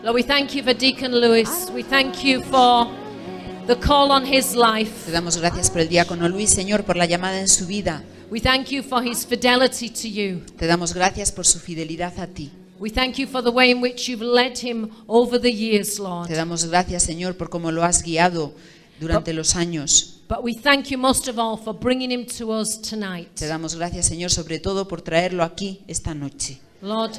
Lord, we thank you for Deacon Lewis. We thank you for the call on his life. Te damos gracias por el diácono Luis, Señor, por la llamada en su vida. We thank you for his fidelity to you. Te damos gracias por su fidelidad a ti. We thank you for the way in which you've led him over the years, Lord. Te damos gracias, Señor, por cómo lo has guiado durante los años. But we thank you most of all for bringing him to us tonight. Te damos gracias, Señor, sobre todo por traerlo aquí esta noche. Lord,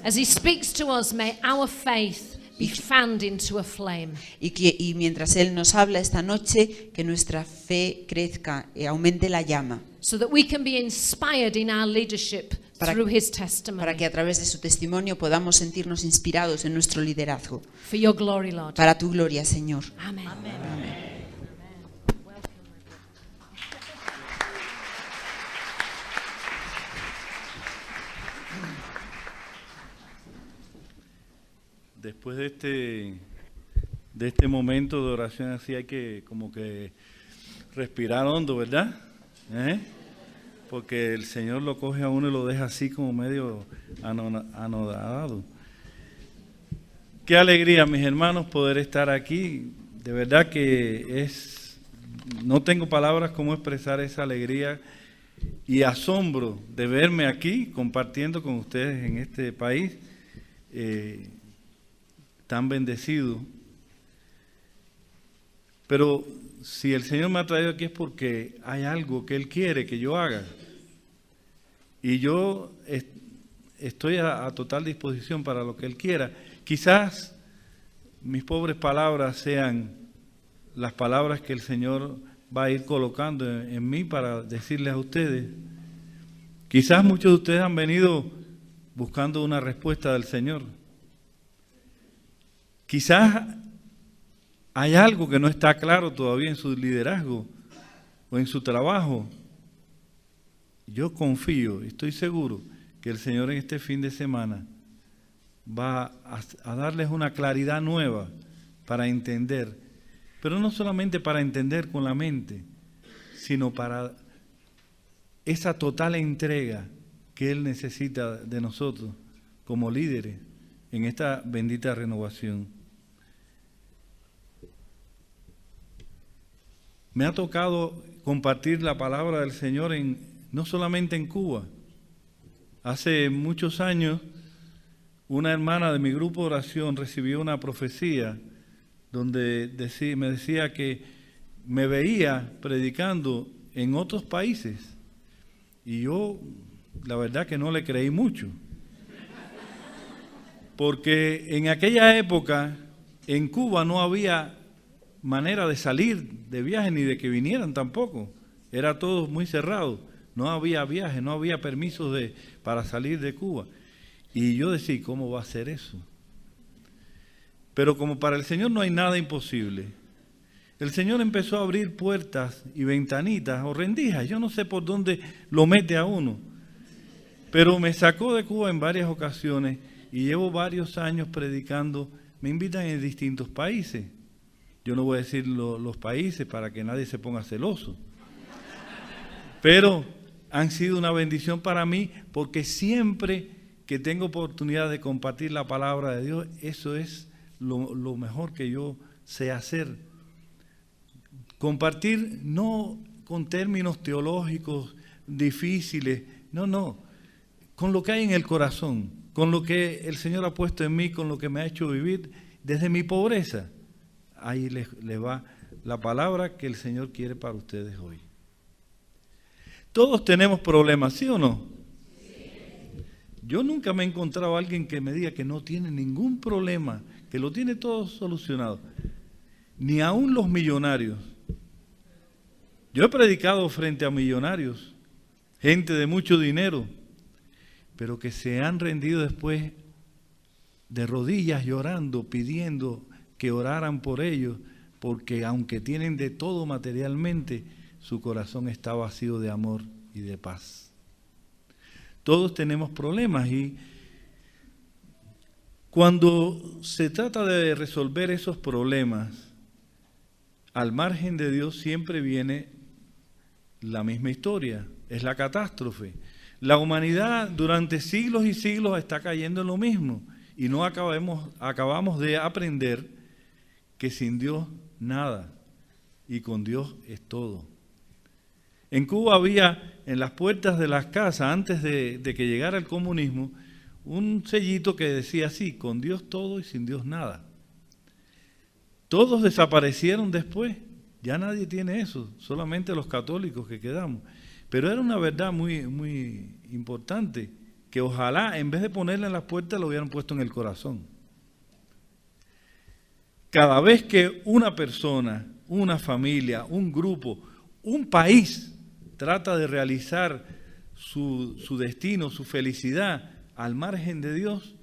as he speaks to us, may our faith be fanned into a flame. Y mientras Él nos habla esta noche, que nuestra fe crezca y aumente la llama. So that we can be inspired in our leadership through his testimony. Para que a través de su testimonio podamos sentirnos inspirados en nuestro liderazgo. For your glory, Lord. Para tu gloria, Señor. Amén. Amén. Después de este momento de oración así hay que como que respirar hondo, ¿verdad? Porque el Señor lo coge a uno y lo deja así como medio anodado. Qué alegría, mis hermanos, poder estar aquí. De verdad que no tengo palabras cómo expresar esa alegría y asombro de verme aquí compartiendo con ustedes en este país tan bendecido. Pero si el Señor me ha traído aquí es porque hay algo que Él quiere que yo haga. Y yo estoy a total disposición para lo que Él quiera. Quizás mis pobres palabras sean las palabras que el Señor va a ir colocando en mí para decirles a ustedes. Quizás muchos de ustedes han venido buscando una respuesta del Señor. Quizás hay algo que no está claro todavía en su liderazgo o en su trabajo. Yo confío, estoy seguro que el Señor en este fin de semana va a darles una claridad nueva para entender, pero no solamente para entender con la mente, sino para esa total entrega que Él necesita de nosotros como líderes en esta bendita renovación. Me ha tocado compartir la palabra del Señor no solamente en Cuba. Hace muchos años, una hermana de mi grupo de oración recibió una profecía donde me decía que me veía predicando en otros países. Y yo, la verdad que no le creí mucho. Porque en aquella época, en Cuba no había manera de salir de viaje ni de que vinieran tampoco. Era todo muy cerrado. No había viaje, no había permisos para salir de Cuba. Y yo decía, ¿cómo va a ser eso? Pero como para el Señor no hay nada imposible, el Señor empezó a abrir puertas y ventanitas o rendijas. Yo no sé por dónde lo mete a uno. Pero me sacó de Cuba en varias ocasiones y llevo varios años predicando. Me invitan en distintos países. Yo no voy a decir los países para que nadie se ponga celoso. Pero han sido una bendición para mí porque siempre que tengo oportunidad de compartir la palabra de Dios, eso es lo mejor que yo sé hacer. Compartir no con términos teológicos difíciles, no, con lo que hay en el corazón, con lo que el Señor ha puesto en mí, con lo que me ha hecho vivir desde mi pobreza. Ahí les va la palabra que el Señor quiere para ustedes hoy. Todos tenemos problemas, ¿sí o no? Sí. Yo nunca me he encontrado a alguien que me diga que no tiene ningún problema, que lo tiene todo solucionado. Ni aún los millonarios. Yo he predicado frente a millonarios, gente de mucho dinero, pero que se han rendido después de rodillas llorando, pidiendo que oraran por ellos, porque aunque tienen de todo materialmente, su corazón está vacío de amor y de paz. Todos tenemos problemas y cuando se trata de resolver esos problemas, al margen de Dios siempre viene la misma historia, es la catástrofe. La humanidad durante siglos y siglos está cayendo en lo mismo y no acabamos de aprender que sin Dios nada y con Dios es todo. En Cuba había en las puertas de las casas, antes de que llegara el comunismo, un sellito que decía así: con Dios todo y sin Dios nada. Todos desaparecieron después, ya nadie tiene eso, solamente los católicos que quedamos. Pero era una verdad muy, muy importante, que ojalá en vez de ponerla en las puertas lo hubieran puesto en el corazón. Cada vez que una persona, una familia, un grupo, un país trata de realizar su destino, su felicidad al margen de Dios,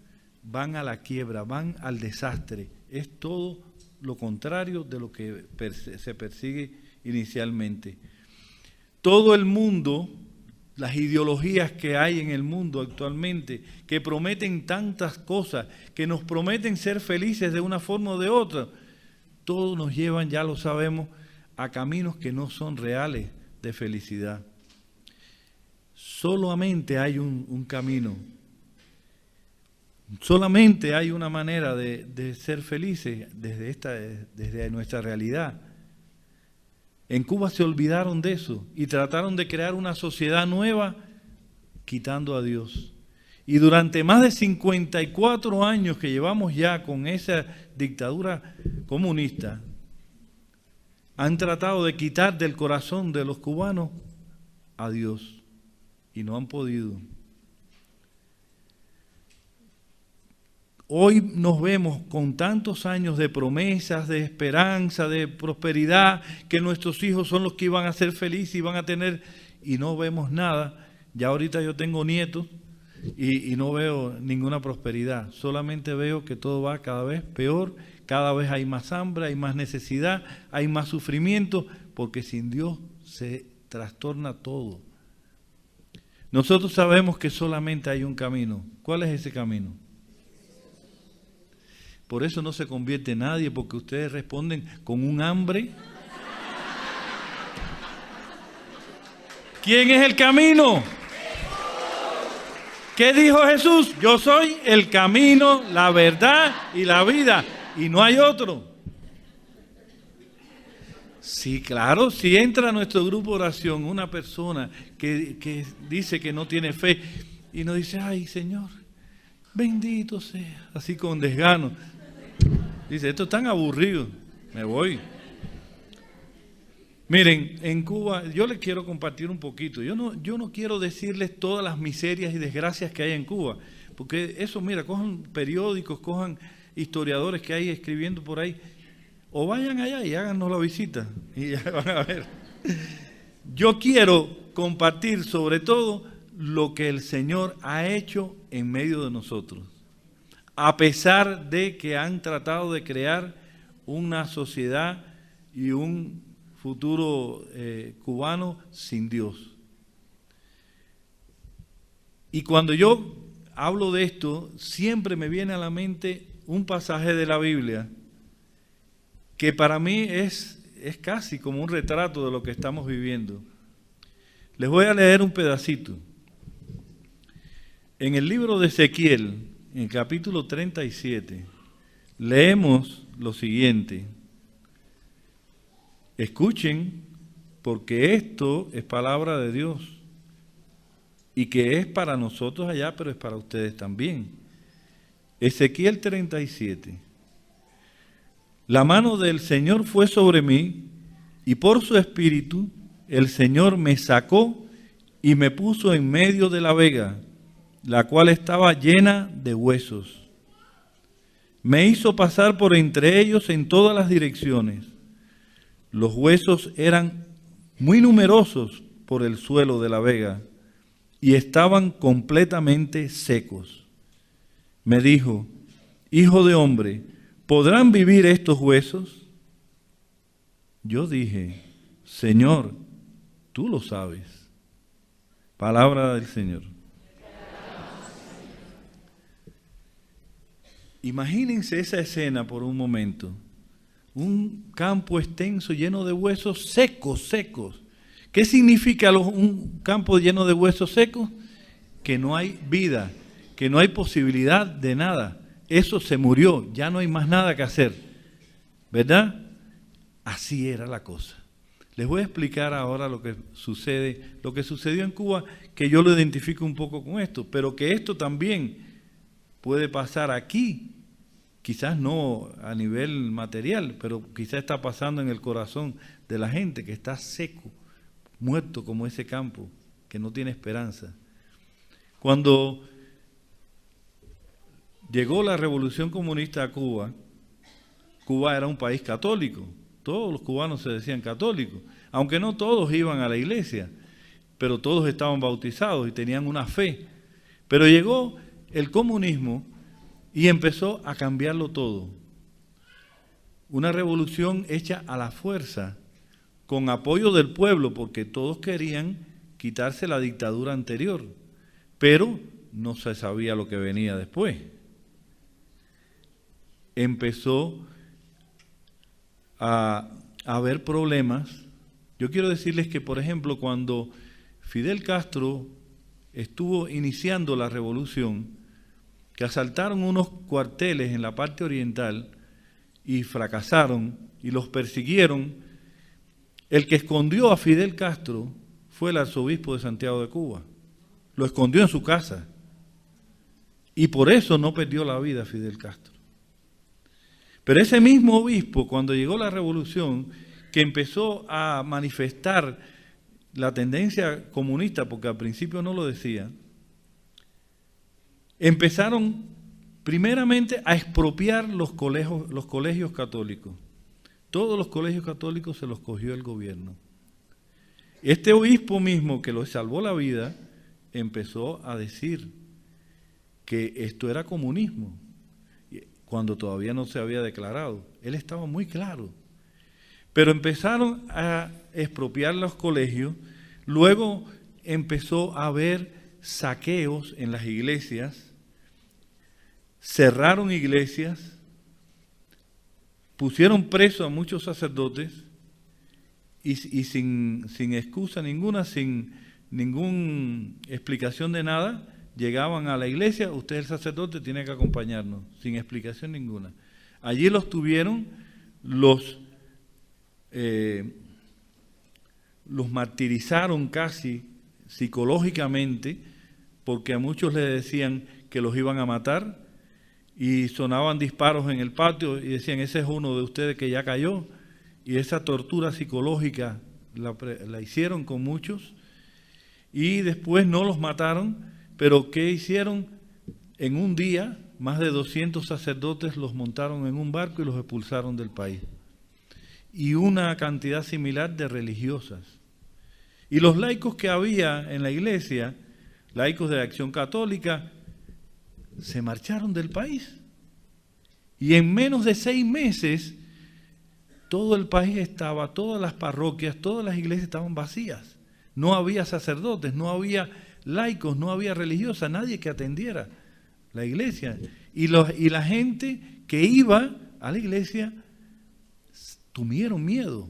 van a la quiebra, van al desastre. Es todo lo contrario de lo que se persigue inicialmente. Todo el mundo, las ideologías que hay en el mundo actualmente, que prometen tantas cosas, que nos prometen ser felices de una forma o de otra, todos nos llevan, ya lo sabemos, a caminos que no son reales de felicidad. Solamente hay un camino, solamente hay una manera de ser felices desde nuestra realidad. En Cuba se olvidaron de eso y trataron de crear una sociedad nueva quitando a Dios. Y durante más de 54 años que llevamos ya con esa dictadura comunista, han tratado de quitar del corazón de los cubanos a Dios y no han podido. Hoy nos vemos con tantos años de promesas, de esperanza, de prosperidad, que nuestros hijos son los que iban a ser felices y van a tener, y no vemos nada. Ya ahorita yo tengo nietos y no veo ninguna prosperidad, solamente veo que todo va cada vez peor, cada vez hay más hambre, hay más necesidad, hay más sufrimiento, porque sin Dios se trastorna todo. Nosotros sabemos que solamente hay un camino. ¿Cuál es ese camino? Por eso no se convierte nadie, porque ustedes responden con un hambre. ¿Quién es el camino? ¿Qué dijo Jesús? Yo soy el camino, la verdad y la vida, y no hay otro. Sí, claro, si entra a nuestro grupo de oración una persona que dice que no tiene fe y nos dice: ay, Señor, bendito sea, así con desgano. Dice: esto es tan aburrido, me voy. Miren, en Cuba, yo les quiero compartir un poquito. Yo no quiero decirles todas las miserias y desgracias que hay en Cuba, porque eso, mira, cojan periódicos, cojan historiadores que hay escribiendo por ahí, o vayan allá y háganos la visita, y ya van a ver. Yo quiero compartir sobre todo lo que el Señor ha hecho en medio de nosotros, a pesar de que han tratado de crear una sociedad y un futuro cubano sin Dios. Y cuando yo hablo de esto, siempre me viene a la mente un pasaje de la Biblia que para mí es casi como un retrato de lo que estamos viviendo. Les voy a leer un pedacito. En el libro de Ezequiel, en el capítulo 37, leemos lo siguiente: escuchen, porque esto es palabra de Dios, y que es para nosotros allá, pero es para ustedes también. Ezequiel 37. La mano del Señor fue sobre mí, y por su espíritu el Señor me sacó y me puso en medio de la vega, la cual estaba llena de huesos. Me hizo pasar por entre ellos en todas las direcciones. Los huesos eran muy numerosos por el suelo de la vega y estaban completamente secos. Me dijo: hijo de hombre, ¿podrán vivir estos huesos? Yo dije: Señor, tú lo sabes. Palabra del Señor. Imagínense esa escena por un momento. Un campo extenso lleno de huesos secos. ¿Qué significa un campo lleno de huesos secos? Que no hay vida, que no hay posibilidad de nada. eso se murió, ya no hay más nada que hacer, ¿verdad? Así era la cosa. Les voy a explicar ahora lo que sucedió en Cuba, que yo lo identifico un poco con esto, pero que esto también puede pasar aquí, quizás no a nivel material, pero quizás está pasando en el corazón de la gente que está seco, muerto como ese campo, que no tiene esperanza. Cuando llegó la Revolución Comunista a Cuba, Cuba era un país católico. Todos los cubanos se decían católicos, aunque no todos iban a la iglesia, pero todos estaban bautizados y tenían una fe. Pero llegó el comunismo y empezó a cambiarlo todo. Una revolución hecha a la fuerza, con apoyo del pueblo, porque todos querían quitarse la dictadura anterior, pero no se sabía lo que venía después. Empezó a haber problemas. Yo quiero decirles que, por ejemplo, cuando Fidel Castro estuvo iniciando la revolución, que asaltaron unos cuarteles en la parte oriental y fracasaron y los persiguieron, el que escondió a Fidel Castro fue el arzobispo de Santiago de Cuba. Lo escondió en su casa y por eso no perdió la vida Fidel Castro. Pero ese mismo obispo, cuando llegó la revolución, que empezó a manifestar la tendencia comunista, porque al principio no lo decía, empezaron primeramente a expropiar los colegios católicos. Todos los colegios católicos se los cogió el gobierno. Este obispo mismo que lo salvó la vida, empezó a decir que esto era comunismo, cuando todavía no se había declarado. Él estaba muy claro. Pero empezaron a expropiar los colegios, luego empezó a haber saqueos en las iglesias, cerraron iglesias, pusieron presos a muchos sacerdotes y sin excusa ninguna, sin ninguna explicación de nada, llegaban a la iglesia, usted el sacerdote tiene que acompañarnos, sin explicación ninguna. Allí los tuvieron, los martirizaron casi psicológicamente, porque a muchos les decían que los iban a matar y sonaban disparos en el patio y decían, ese es uno de ustedes que ya cayó. Y esa tortura psicológica la hicieron con muchos y después no los mataron. Pero ¿qué hicieron? En un día, más de 200 sacerdotes los montaron en un barco y los expulsaron del país. Y una cantidad similar de religiosas. Y los laicos que había en la iglesia, laicos de Acción Católica, se marcharon del país. Y en menos de 6 meses, todo el país estaba, todas las parroquias, todas las iglesias estaban vacías. No había sacerdotes, no había laicos, no había religiosas, nadie que atendiera la iglesia. Y la gente que iba a la iglesia tuvieron miedo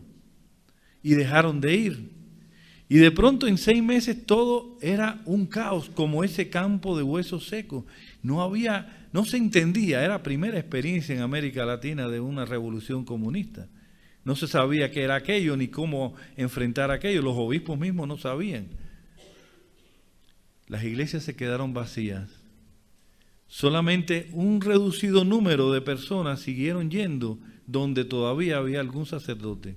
y dejaron de ir. Y de pronto en 6 meses todo era un caos, como ese campo de huesos secos. No se entendía, era la primera experiencia en América Latina de una revolución comunista. No se sabía qué era aquello ni cómo enfrentar aquello, los obispos mismos no sabían. Las iglesias se quedaron vacías. Solamente un reducido número de personas siguieron yendo donde todavía había algún sacerdote.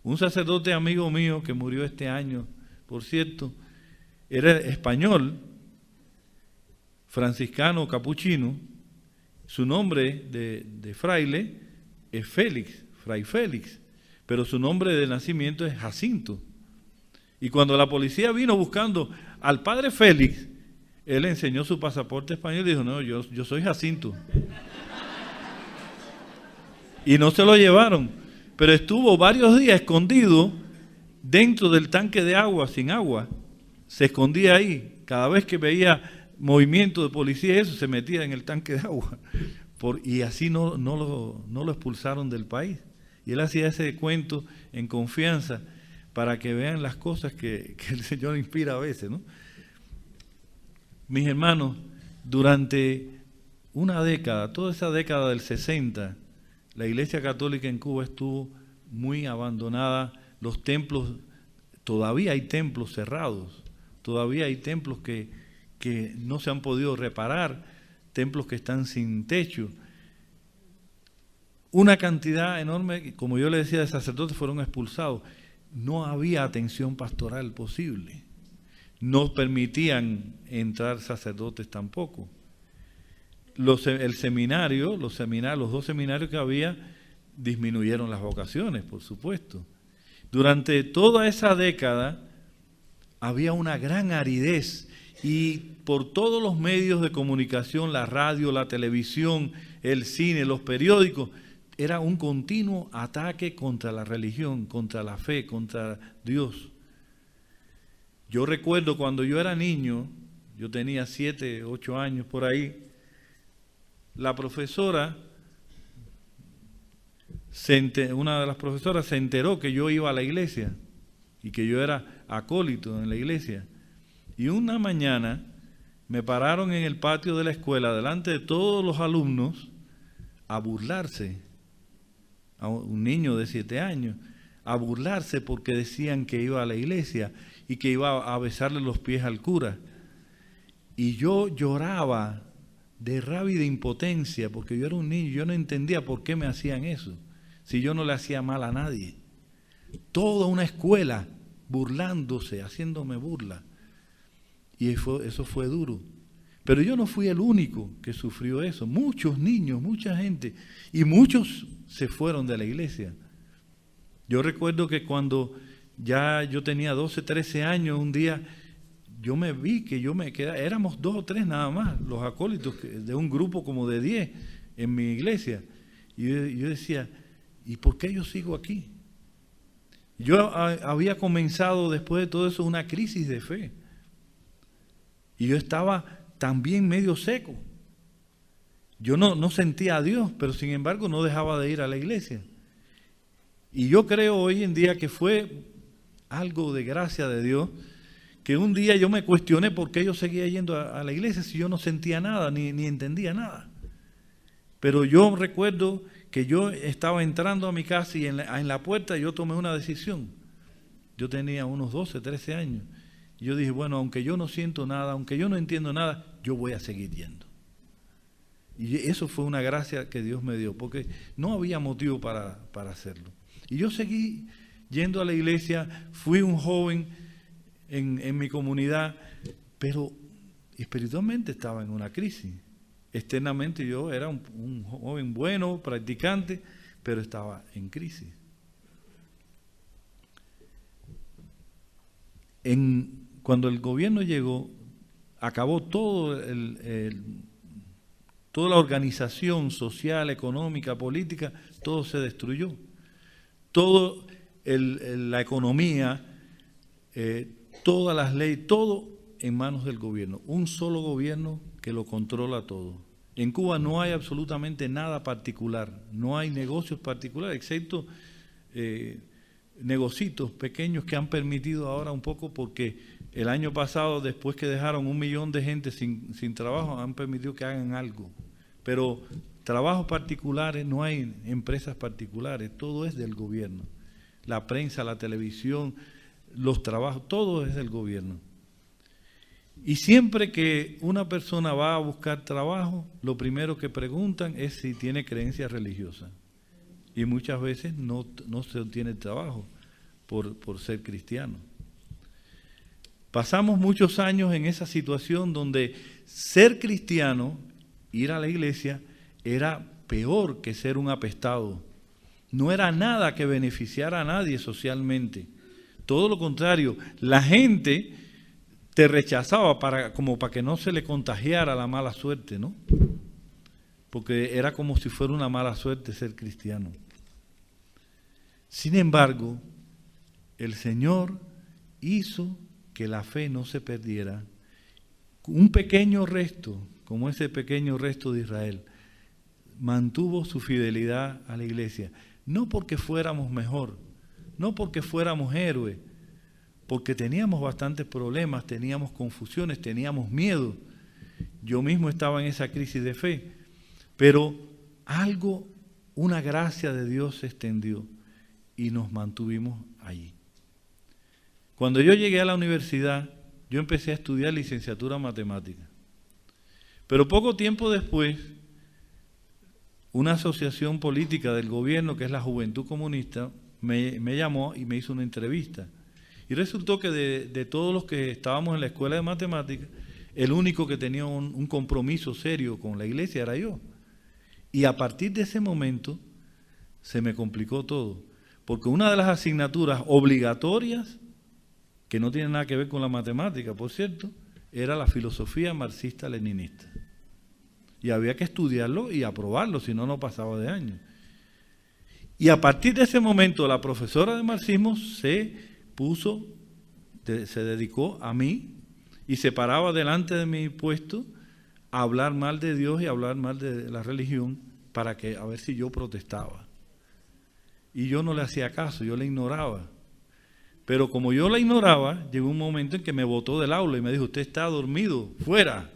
Un sacerdote amigo mío que murió este año, por cierto, era español, franciscano, capuchino. Su nombre de fraile es Félix, Fray Félix, pero su nombre de nacimiento es Jacinto. Y cuando la policía vino buscando al padre Félix, él enseñó su pasaporte español y dijo, no, yo soy Jacinto. Y no se lo llevaron, pero estuvo varios días escondido dentro del tanque de agua, sin agua. Se escondía ahí. Cada vez que veía movimiento de policía, eso se metía en el tanque de agua. Y así no lo expulsaron del país. Y él hacía ese cuento en confianza para que vean las cosas que el Señor inspira a veces, ¿no? Mis hermanos, durante una década, toda esa década del 60, la Iglesia Católica en Cuba estuvo muy abandonada. Los templos, todavía hay templos cerrados, todavía hay templos que no se han podido reparar, templos que están sin techo. Una cantidad enorme, como yo le decía, de sacerdotes fueron expulsados. No había atención pastoral posible. No permitían entrar sacerdotes tampoco. El seminario, los dos seminarios que había, disminuyeron las vocaciones, por supuesto. Durante toda esa década había una gran aridez y por todos los medios de comunicación, la radio, la televisión, el cine, los periódicos, era un continuo ataque contra la religión, contra la fe, contra Dios. Yo recuerdo cuando yo era niño, yo tenía 7, 8 años por ahí, la profesora, una de las profesoras se enteró que yo iba a la iglesia y que yo era acólito en la iglesia. Y una mañana me pararon en el patio de la escuela, delante de todos los alumnos, a burlarse, a un niño de 7 años, a burlarse porque decían que iba a la iglesia y que iba a besarle los pies al cura. Y yo lloraba de rabia y de impotencia, porque yo era un niño, yo no entendía por qué me hacían eso, si yo no le hacía mal a nadie. Toda una escuela burlándose, haciéndome burla. Y eso fue duro. Pero yo no fui el único que sufrió eso. Muchos niños, mucha gente, y muchos se fueron de la iglesia. Yo recuerdo que cuando ya yo tenía 12, 13 años, un día yo me vi que yo me quedaba, éramos 2 o 3 nada más, los acólitos de un grupo como de 10 en mi iglesia. Y yo decía, ¿y por qué yo sigo aquí? Yo había comenzado después de todo eso una crisis de fe. Y yo estaba también medio seco. Yo no sentía a Dios, pero sin embargo no dejaba de ir a la iglesia. Y yo creo hoy en día que fue algo de gracia de Dios, que un día yo me cuestioné por qué yo seguía yendo a la iglesia si yo no sentía nada, ni entendía nada. Pero yo recuerdo que yo estaba entrando a mi casa y en la puerta yo tomé una decisión. Yo tenía unos 12, 13 años. Y yo dije, bueno, aunque yo no siento nada, aunque yo no entiendo nada, yo voy a seguir yendo. Y eso fue una gracia que Dios me dio, porque no había motivo para hacerlo. Y yo seguí yendo a la iglesia, fui un joven en mi comunidad, pero espiritualmente estaba en una crisis. Externamente yo era un joven bueno, practicante, pero estaba en crisis. Cuando el gobierno llegó, acabó toda la organización social, económica, política, todo se destruyó. Todo la economía, todas las leyes, todo en manos del gobierno. Un solo gobierno que lo controla todo. En Cuba no hay absolutamente nada particular, no hay negocios particulares, excepto negocios pequeños que han permitido ahora un poco, porque el año pasado, después que dejaron 1 millón de gente sin trabajo, han permitido que hagan algo. Pero trabajos particulares, no hay empresas particulares, todo es del gobierno. La prensa, la televisión, los trabajos, todo es del gobierno. Y siempre que una persona va a buscar trabajo, lo primero que preguntan es si tiene creencias religiosas. Y muchas veces no se obtiene trabajo por ser cristiano. Pasamos muchos años en esa situación donde ser cristiano, ir a la iglesia, era peor que ser un apestado. No era nada que beneficiara a nadie socialmente. Todo lo contrario, la gente te rechazaba como para que no se le contagiara la mala suerte, ¿no? Porque era como si fuera una mala suerte ser cristiano. Sin embargo, el Señor hizo que la fe no se perdiera. Un pequeño resto, como ese pequeño resto de Israel, mantuvo su fidelidad a la iglesia. No porque fuéramos mejor, no porque fuéramos héroes, porque teníamos bastantes problemas, teníamos confusiones, teníamos miedo. Yo mismo estaba en esa crisis de fe, Pero algo, una gracia de Dios se extendió y nos mantuvimos allí. Cuando yo llegué a la universidad, yo empecé a estudiar licenciatura en matemáticas. Pero poco tiempo después, una asociación política del gobierno, que es la Juventud Comunista, me llamó y me hizo una entrevista. Y resultó que de todos los que estábamos en la escuela de matemáticas, el único que tenía un compromiso serio con la iglesia era yo. Y a partir de ese momento se me complicó todo. Porque una de las asignaturas obligatorias, que no tiene nada que ver con la matemática, por cierto, era la filosofía marxista-leninista. Y había que estudiarlo y aprobarlo, si no, no pasaba de año. Y a partir de ese momento, la profesora de marxismo se dedicó a mí y se paraba delante de mi puesto a hablar mal de Dios y a hablar mal de la religión para que a ver si yo protestaba. Y yo no le hacía caso, yo la ignoraba. Pero como yo la ignoraba, llegó un momento en que me botó del aula y me dijo, usted está dormido, fuera.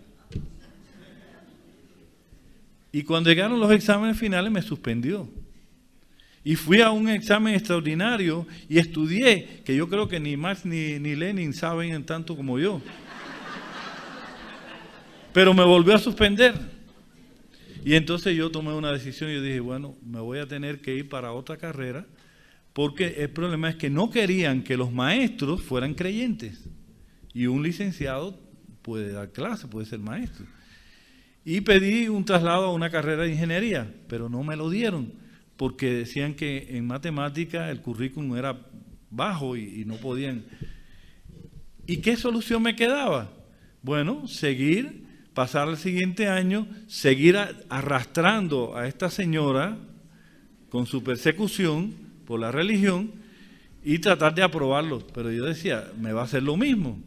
Y cuando llegaron los exámenes finales me suspendió. Y fui a un examen extraordinario y estudié, que yo creo que ni Marx ni Lenin saben tanto como yo. Pero me volvió a suspender. Y entonces yo tomé una decisión y yo dije, bueno, me voy a tener que ir para otra carrera, porque el problema es que no querían que los maestros fueran creyentes. Y un licenciado puede dar clase, puede ser maestro. Y pedí un traslado a una carrera de ingeniería, pero no me lo dieron, porque decían que en matemática el currículum era bajo y no podían. ¿Y qué solución me quedaba? Bueno, seguir, pasar al siguiente año, seguir arrastrando a esta señora con su persecución por la religión y tratar de aprobarlo. Pero yo decía, me va a hacer lo mismo.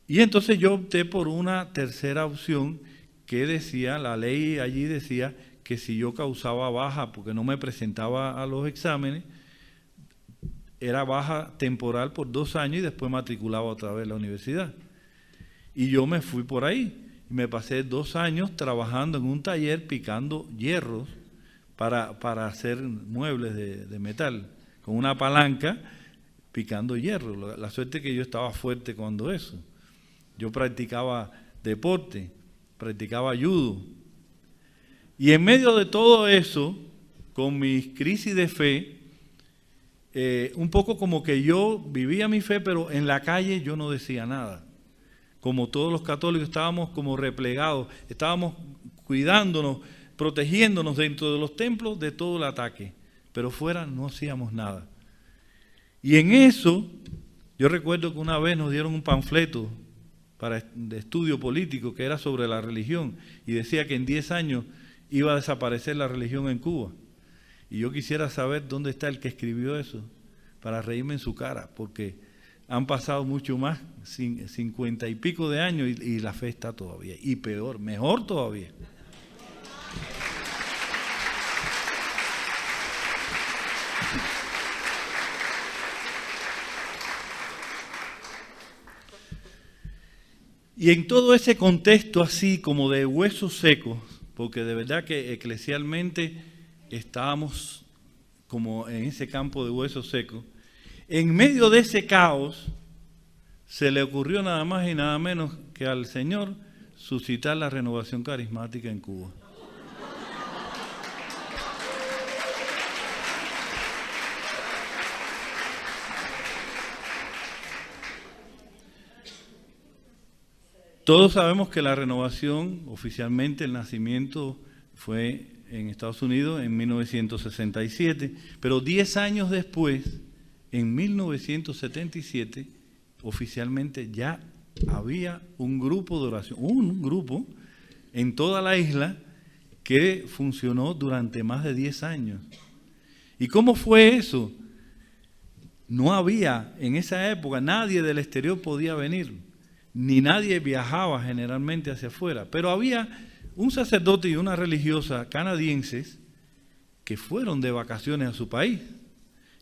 Y entonces yo opté por una tercera opción que decía, la ley allí decía que si yo causaba baja porque no me presentaba a los exámenes, era baja temporal por 2 años y después matriculaba otra vez en la universidad. Y yo me fui por ahí y me pasé 2 años trabajando en un taller picando hierros para hacer muebles de metal, con una palanca picando hierro. La suerte es que yo estaba fuerte cuando eso. Yo practicaba deporte, practicaba judo. Y en medio de todo eso, con mis crisis de fe, un poco como que yo vivía mi fe, pero en la calle yo no decía nada. Como todos los católicos estábamos como replegados, estábamos cuidándonos, protegiéndonos dentro de los templos de todo el ataque, pero fuera no hacíamos nada. Y en eso, yo recuerdo que una vez nos dieron un panfleto de estudio político que era sobre la religión y decía que en 10 años iba a desaparecer la religión en Cuba. Y yo quisiera saber dónde está el que escribió eso, para reírme en su cara, porque han pasado mucho más, 50 y pico de años y la fe está todavía, y peor, mejor todavía. Y en todo ese contexto así como de huesos secos, porque de verdad que eclesialmente estábamos como en ese campo de huesos secos, en medio de ese caos se le ocurrió nada más y nada menos que al Señor suscitar la renovación carismática en Cuba. Todos sabemos que la renovación, oficialmente el nacimiento fue en Estados Unidos en 1967, pero 10 años después, en 1977, oficialmente ya había un grupo de oración, un grupo en toda la isla que funcionó durante más de 10 años. ¿Y cómo fue eso? No había, en esa época, nadie del exterior podía venir. Ni nadie viajaba generalmente hacia afuera, pero había un sacerdote y una religiosa canadienses que fueron de vacaciones a su país.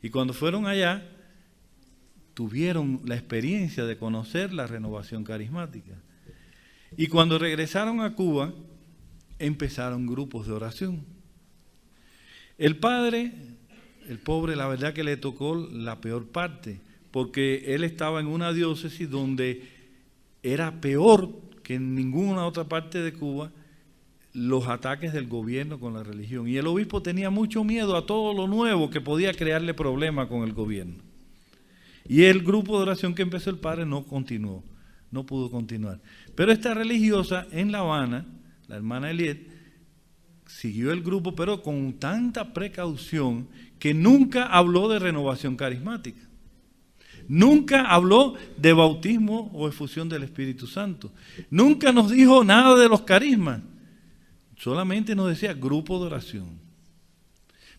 Y cuando fueron allá, tuvieron la experiencia de conocer la renovación carismática. Y cuando regresaron a Cuba, empezaron grupos de oración. El padre, el pobre, la verdad que le tocó la peor parte, porque él estaba en una diócesis donde era peor que en ninguna otra parte de Cuba los ataques del gobierno con la religión. Y el obispo tenía mucho miedo a todo lo nuevo que podía crearle problemas con el gobierno. Y el grupo de oración que empezó el padre no continuó, no pudo continuar. Pero esta religiosa en La Habana, la hermana Eliet, siguió el grupo, pero con tanta precaución que nunca habló de renovación carismática. Nunca habló de bautismo o efusión del Espíritu Santo. Nunca nos dijo nada de los carismas. Solamente nos decía grupo de oración.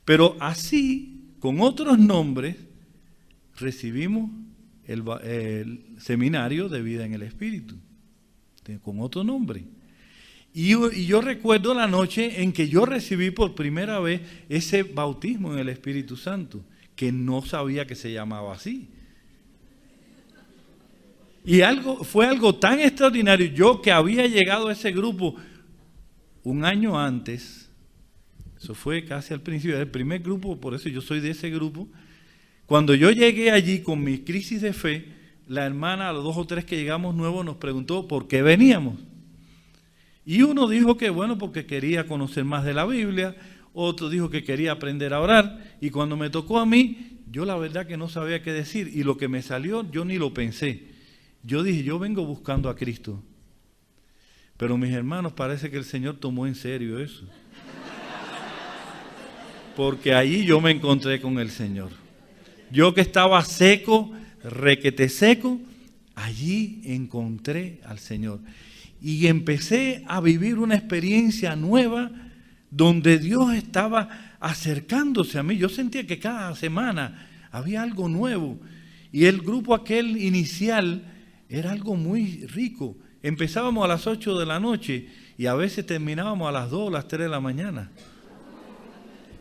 Pero así, con otros nombres, recibimos el seminario de vida en el Espíritu, con otro nombre. Y yo recuerdo la noche en que yo recibí por primera vez ese bautismo en el Espíritu Santo, que no sabía que se llamaba así. Y fue algo tan extraordinario. Yo que había llegado a ese grupo un año antes, eso fue casi al principio, era el primer grupo, por eso yo soy de ese grupo. Cuando yo llegué allí con mi crisis de fe, la hermana, a los 2 o 3 que llegamos nuevos, nos preguntó por qué veníamos. Y uno dijo que bueno, porque quería conocer más de la Biblia, otro dijo que quería aprender a orar, y cuando me tocó a mí, yo la verdad que no sabía qué decir, y lo que me salió yo ni lo pensé. Yo dije, yo vengo buscando a Cristo. Pero mis hermanos, parece que el Señor tomó en serio eso. Porque allí yo me encontré con el Señor. Yo que estaba seco, requete seco, allí encontré al Señor. Y empecé a vivir una experiencia nueva donde Dios estaba acercándose a mí. Yo sentía que cada semana había algo nuevo. Y el grupo aquel inicial era algo muy rico. Empezábamos a las 8 de la noche y a veces terminábamos a las 2 o las 3 de la mañana.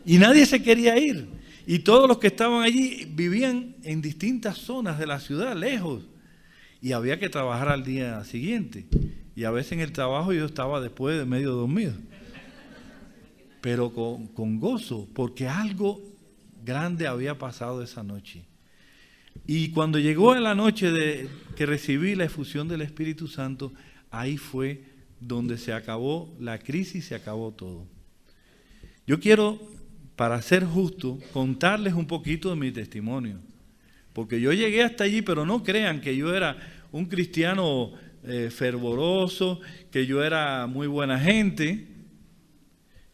Y nadie se quería ir. Y todos los que estaban allí vivían en distintas zonas de la ciudad, lejos. Y había que trabajar al día siguiente. Y a veces en el trabajo yo estaba después de medio dormido. Pero con gozo, porque algo grande había pasado esa noche. Y cuando llegó la noche que recibí la efusión del Espíritu Santo, ahí fue donde se acabó la crisis, se acabó todo. Yo quiero, para ser justo, contarles un poquito de mi testimonio. Porque yo llegué hasta allí, pero no crean que yo era un cristiano fervoroso, que yo era muy buena gente.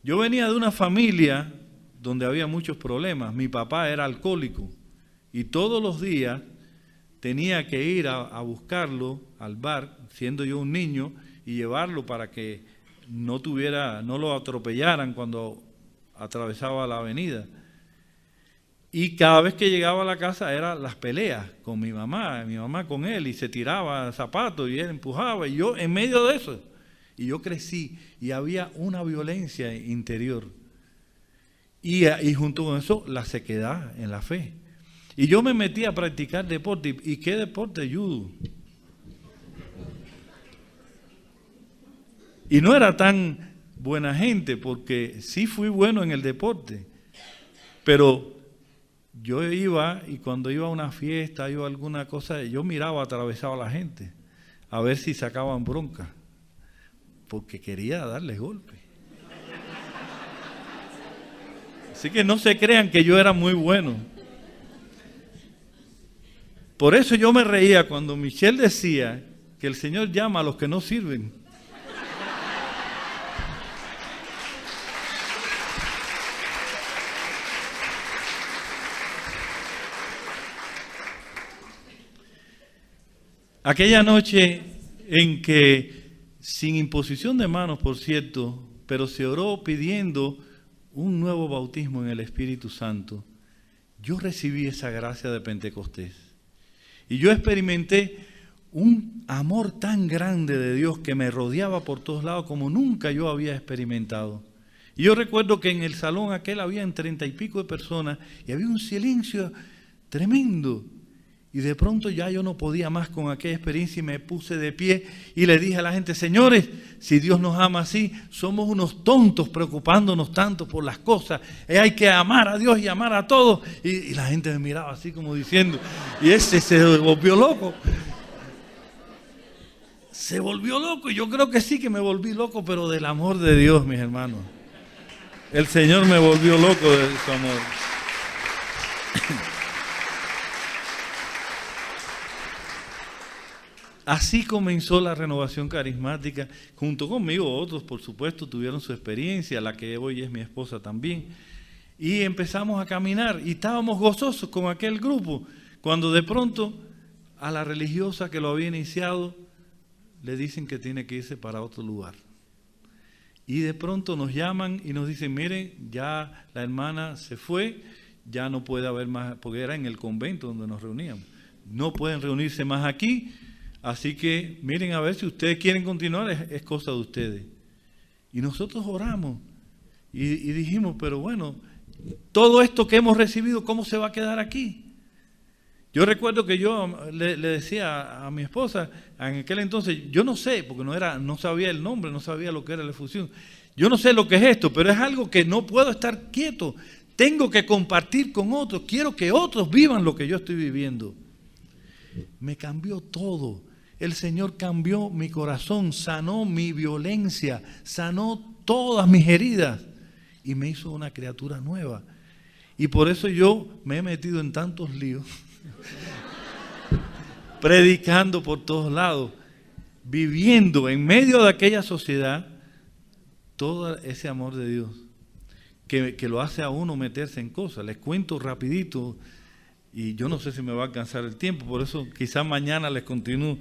Yo venía de una familia donde había muchos problemas. Mi papá era alcohólico. Y todos los días tenía que ir a buscarlo al bar, siendo yo un niño, y llevarlo para que no lo atropellaran cuando atravesaba la avenida. Y cada vez que llegaba a la casa eran las peleas con mi mamá con él, y se tiraba zapatos y él empujaba, y yo en medio de eso. Y yo crecí y había una violencia interior. Y junto con eso, la sequedad en la fe. Y yo me metí a practicar deporte. ¿Y qué deporte? Judo. Y no era tan buena gente, porque sí fui bueno en el deporte. Pero yo iba, y cuando iba a una fiesta, iba a alguna cosa, yo miraba, atravesaba a la gente, a ver si sacaban bronca, porque quería darles golpe. Así que no se crean que yo era muy bueno. Por eso yo me reía cuando Michelle decía que el Señor llama a los que no sirven. Aquella noche en que, sin imposición de manos, por cierto, pero se oró pidiendo un nuevo bautismo en el Espíritu Santo, yo recibí esa gracia de Pentecostés. Y yo experimenté un amor tan grande de Dios que me rodeaba por todos lados como nunca yo había experimentado. Y yo recuerdo que en el salón aquel habían 30 y pico de personas y había un silencio tremendo. Y de pronto ya yo no podía más con aquella experiencia y me puse de pie y le dije a la gente, señores, si Dios nos ama así, somos unos tontos preocupándonos tanto por las cosas. Hay que amar a Dios y amar a todos. Y la gente me miraba así como diciendo, y ese se volvió loco. Se volvió loco. Y yo creo que sí que me volví loco, pero del amor de Dios, mis hermanos. El Señor me volvió loco de su amor. Así comenzó la renovación carismática. Junto conmigo, otros, por supuesto, tuvieron su experiencia, la que hoy es mi esposa también. Y empezamos a caminar y estábamos gozosos con aquel grupo, cuando de pronto a la religiosa que lo había iniciado, le dicen que tiene que irse para otro lugar. Y de pronto nos llaman y nos dicen, miren, ya la hermana se fue, ya no puede haber más, porque era en el convento donde nos reuníamos. No pueden reunirse más aquí. Así que miren a ver si ustedes quieren continuar, es cosa de ustedes. Y nosotros oramos y dijimos, pero bueno, todo esto que hemos recibido, ¿cómo se va a quedar aquí? Yo recuerdo que yo le decía a mi esposa, en aquel entonces, yo no sé, porque no sabía el nombre, no sabía lo que era la efusión. Yo no sé lo que es esto, pero es algo que no puedo estar quieto. Tengo que compartir con otros, quiero que otros vivan lo que yo estoy viviendo. Me cambió todo. El Señor cambió mi corazón, sanó mi violencia, sanó todas mis heridas y me hizo una criatura nueva. Y por eso yo me he metido en tantos líos, predicando por todos lados, viviendo en medio de aquella sociedad todo ese amor de Dios, que lo hace a uno meterse en cosas. Les cuento rapidito. Y yo no sé si me va a alcanzar el tiempo, por eso quizás mañana les continúo.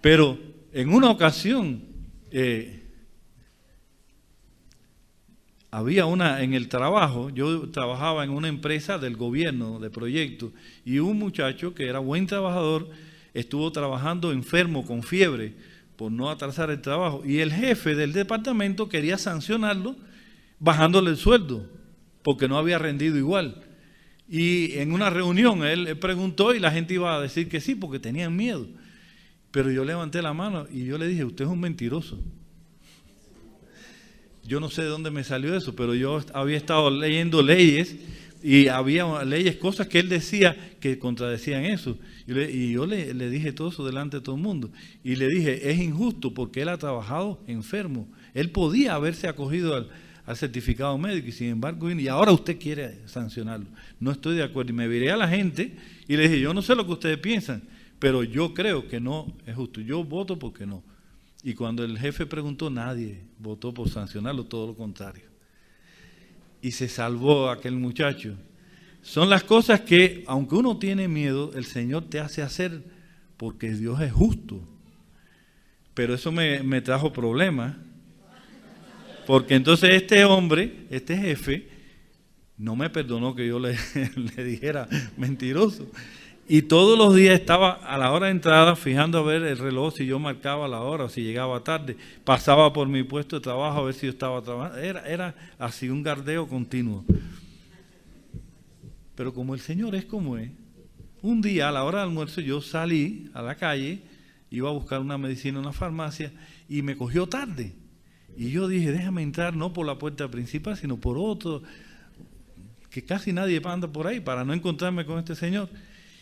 Pero en una ocasión había en el trabajo, yo trabajaba en una empresa del gobierno de proyectos y un muchacho que era buen trabajador estuvo trabajando enfermo con fiebre por no atrasar el trabajo y el jefe del departamento quería sancionarlo bajándole el sueldo porque no había rendido igual. Y en una reunión él preguntó y la gente iba a decir que sí porque tenían miedo. Pero yo levanté la mano y yo le dije, usted es un mentiroso. Yo no sé de dónde me salió eso, pero yo había estado leyendo leyes y había leyes, cosas que él decía que contradecían eso. Y yo le dije todo eso delante de todo el mundo. Y le dije, es injusto porque él ha trabajado enfermo. Él podía haberse acogido al certificado médico y sin embargo y ahora usted quiere sancionarlo. No estoy de acuerdo. Y me viré a la gente y le dije, yo no sé lo que ustedes piensan, pero yo creo que no es justo. Yo voto porque no. Y cuando el jefe preguntó, nadie votó por sancionarlo, todo lo contrario. Y se salvó aquel muchacho. Son las cosas que, aunque uno tiene miedo, el Señor te hace hacer porque Dios es justo. Pero eso me trajo problemas. Porque entonces este hombre, este jefe, no me perdonó que yo le dijera mentiroso. Y todos los días estaba a la hora de entrada fijando a ver el reloj, si yo marcaba la hora o si llegaba tarde. Pasaba por mi puesto de trabajo a ver si yo estaba trabajando. Era así un gardeo continuo. Pero como el Señor es como es, un día a la hora del almuerzo yo salí a la calle, iba a buscar una medicina en una farmacia y me cogió tarde. Y yo dije, déjame entrar no por la puerta principal, sino por otro, que casi nadie anda por ahí para no encontrarme con este señor.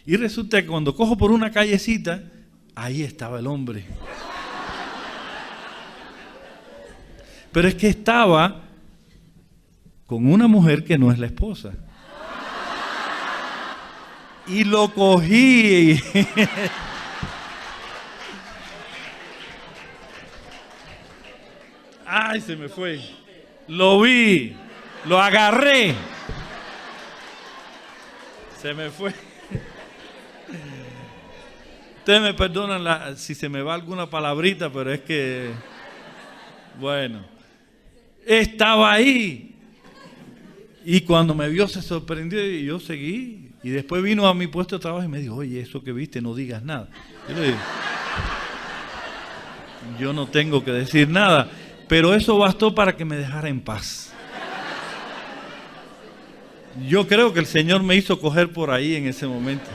Y resulta que cuando cojo por una callecita, ahí estaba el hombre. Pero es que estaba con una mujer que no es la esposa. Y lo cogí. Ay, se me fue. Lo vi, lo agarré. Se me fue. Ustedes me perdonan si se me va alguna palabrita, pero es que, bueno, estaba ahí. Y cuando me vio se sorprendió y yo seguí. Y después vino a mi puesto de trabajo y me dijo, oye, eso que viste, no digas nada. Yo le dije, yo no tengo que decir nada. Pero eso bastó para que me dejara en paz. Yo creo que el Señor me hizo coger por ahí en ese momento.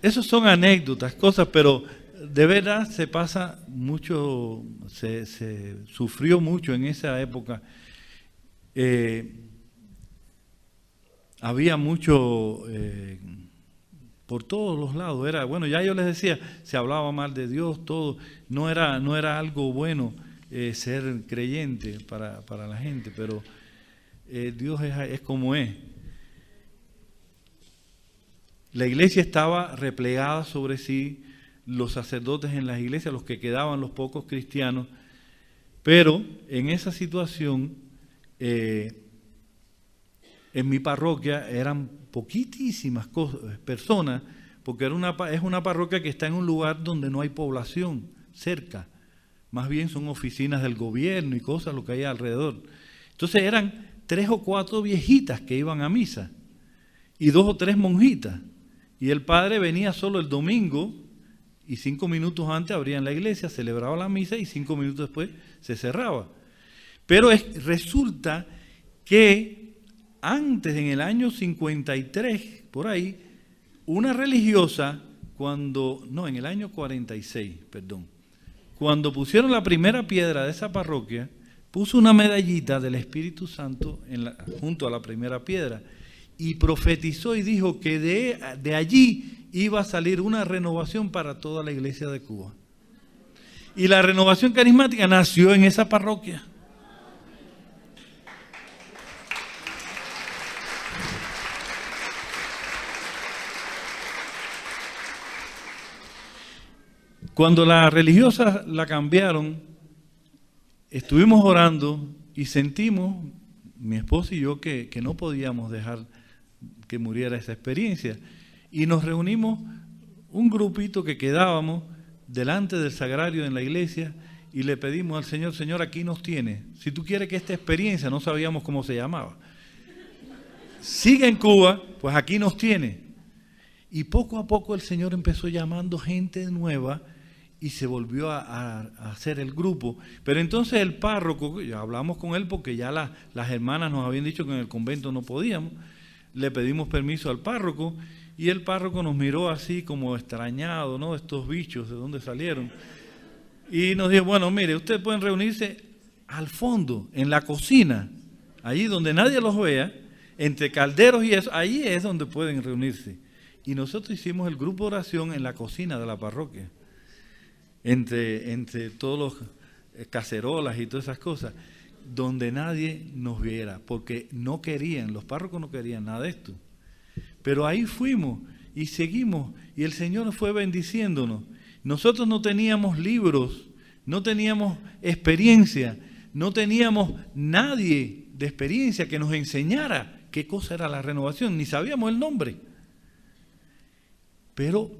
esos son anécdotas, cosas, pero de verdad se pasa mucho, se sufrió mucho en esa época. Había mucho por todos los lados. Era, bueno, ya yo les decía, se hablaba mal de Dios, todo. No era algo bueno ser creyente para la gente, pero Dios es como es. La iglesia estaba replegada sobre sí, los sacerdotes en las iglesias, los que quedaban, los pocos cristianos, pero en esa situación, en mi parroquia eran poquitísimas personas, porque es una parroquia que está en un lugar donde no hay población cerca, más bien son oficinas del gobierno y cosas, lo que hay alrededor. Entonces eran 3 o 4 viejitas que iban a misa, y 2 o 3 monjitas, y el padre venía solo el domingo, y 5 minutos antes abrían la iglesia, celebraba la misa, y 5 minutos después se cerraba. Pero resulta que antes, en el año 53, por ahí, una religiosa, en el año 46, perdón, cuando pusieron la primera piedra de esa parroquia, puso una medallita del Espíritu Santo junto a la primera piedra y profetizó y dijo que de allí iba a salir una renovación para toda la iglesia de Cuba. Y la renovación carismática nació en esa parroquia. Cuando la religiosa la cambiaron, estuvimos orando y sentimos, mi esposa y yo, que no podíamos dejar que muriera esa experiencia. Y nos reunimos un grupito que quedábamos delante del sagrario en la iglesia y le pedimos al Señor, Señor, aquí nos tiene. Si tú quieres que esta experiencia, no sabíamos cómo se llamaba, siga en Cuba, pues aquí nos tiene. Y poco a poco el Señor empezó llamando gente nueva y se volvió a hacer el grupo. Pero entonces el párroco, ya hablamos con él porque ya las hermanas nos habían dicho que en el convento no podíamos, le pedimos permiso al párroco y el párroco nos miró así como extrañado, ¿no? Estos bichos, ¿de dónde salieron? Y nos dijo, bueno, mire, ustedes pueden reunirse al fondo, en la cocina, allí donde nadie los vea, entre calderos y eso, ahí es donde pueden reunirse. Y nosotros hicimos el grupo de oración en la cocina de la parroquia, entre todos los cacerolas y todas esas cosas, donde nadie nos viera, porque no querían, los párrocos no querían nada de esto. Pero ahí fuimos y seguimos, y el Señor fue bendiciéndonos. Nosotros no teníamos libros, no teníamos experiencia, no teníamos nadie de experiencia que nos enseñara qué cosa era la renovación, ni sabíamos el nombre. Pero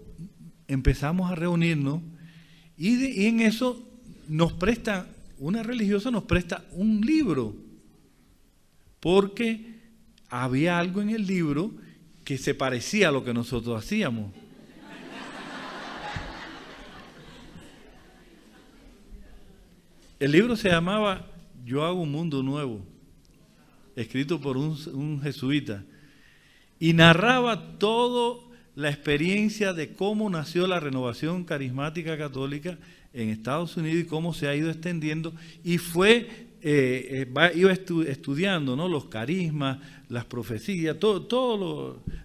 empezamos a reunirnos y en eso una religiosa nos presta un libro, porque había algo en el libro que se parecía a lo que nosotros hacíamos. El libro se llamaba Yo hago un mundo nuevo, escrito por un jesuita, y narraba toda la experiencia de cómo nació la renovación carismática católica en Estados Unidos y cómo se ha ido extendiendo, y iba estudiando, ¿no?, los carismas, las profecías,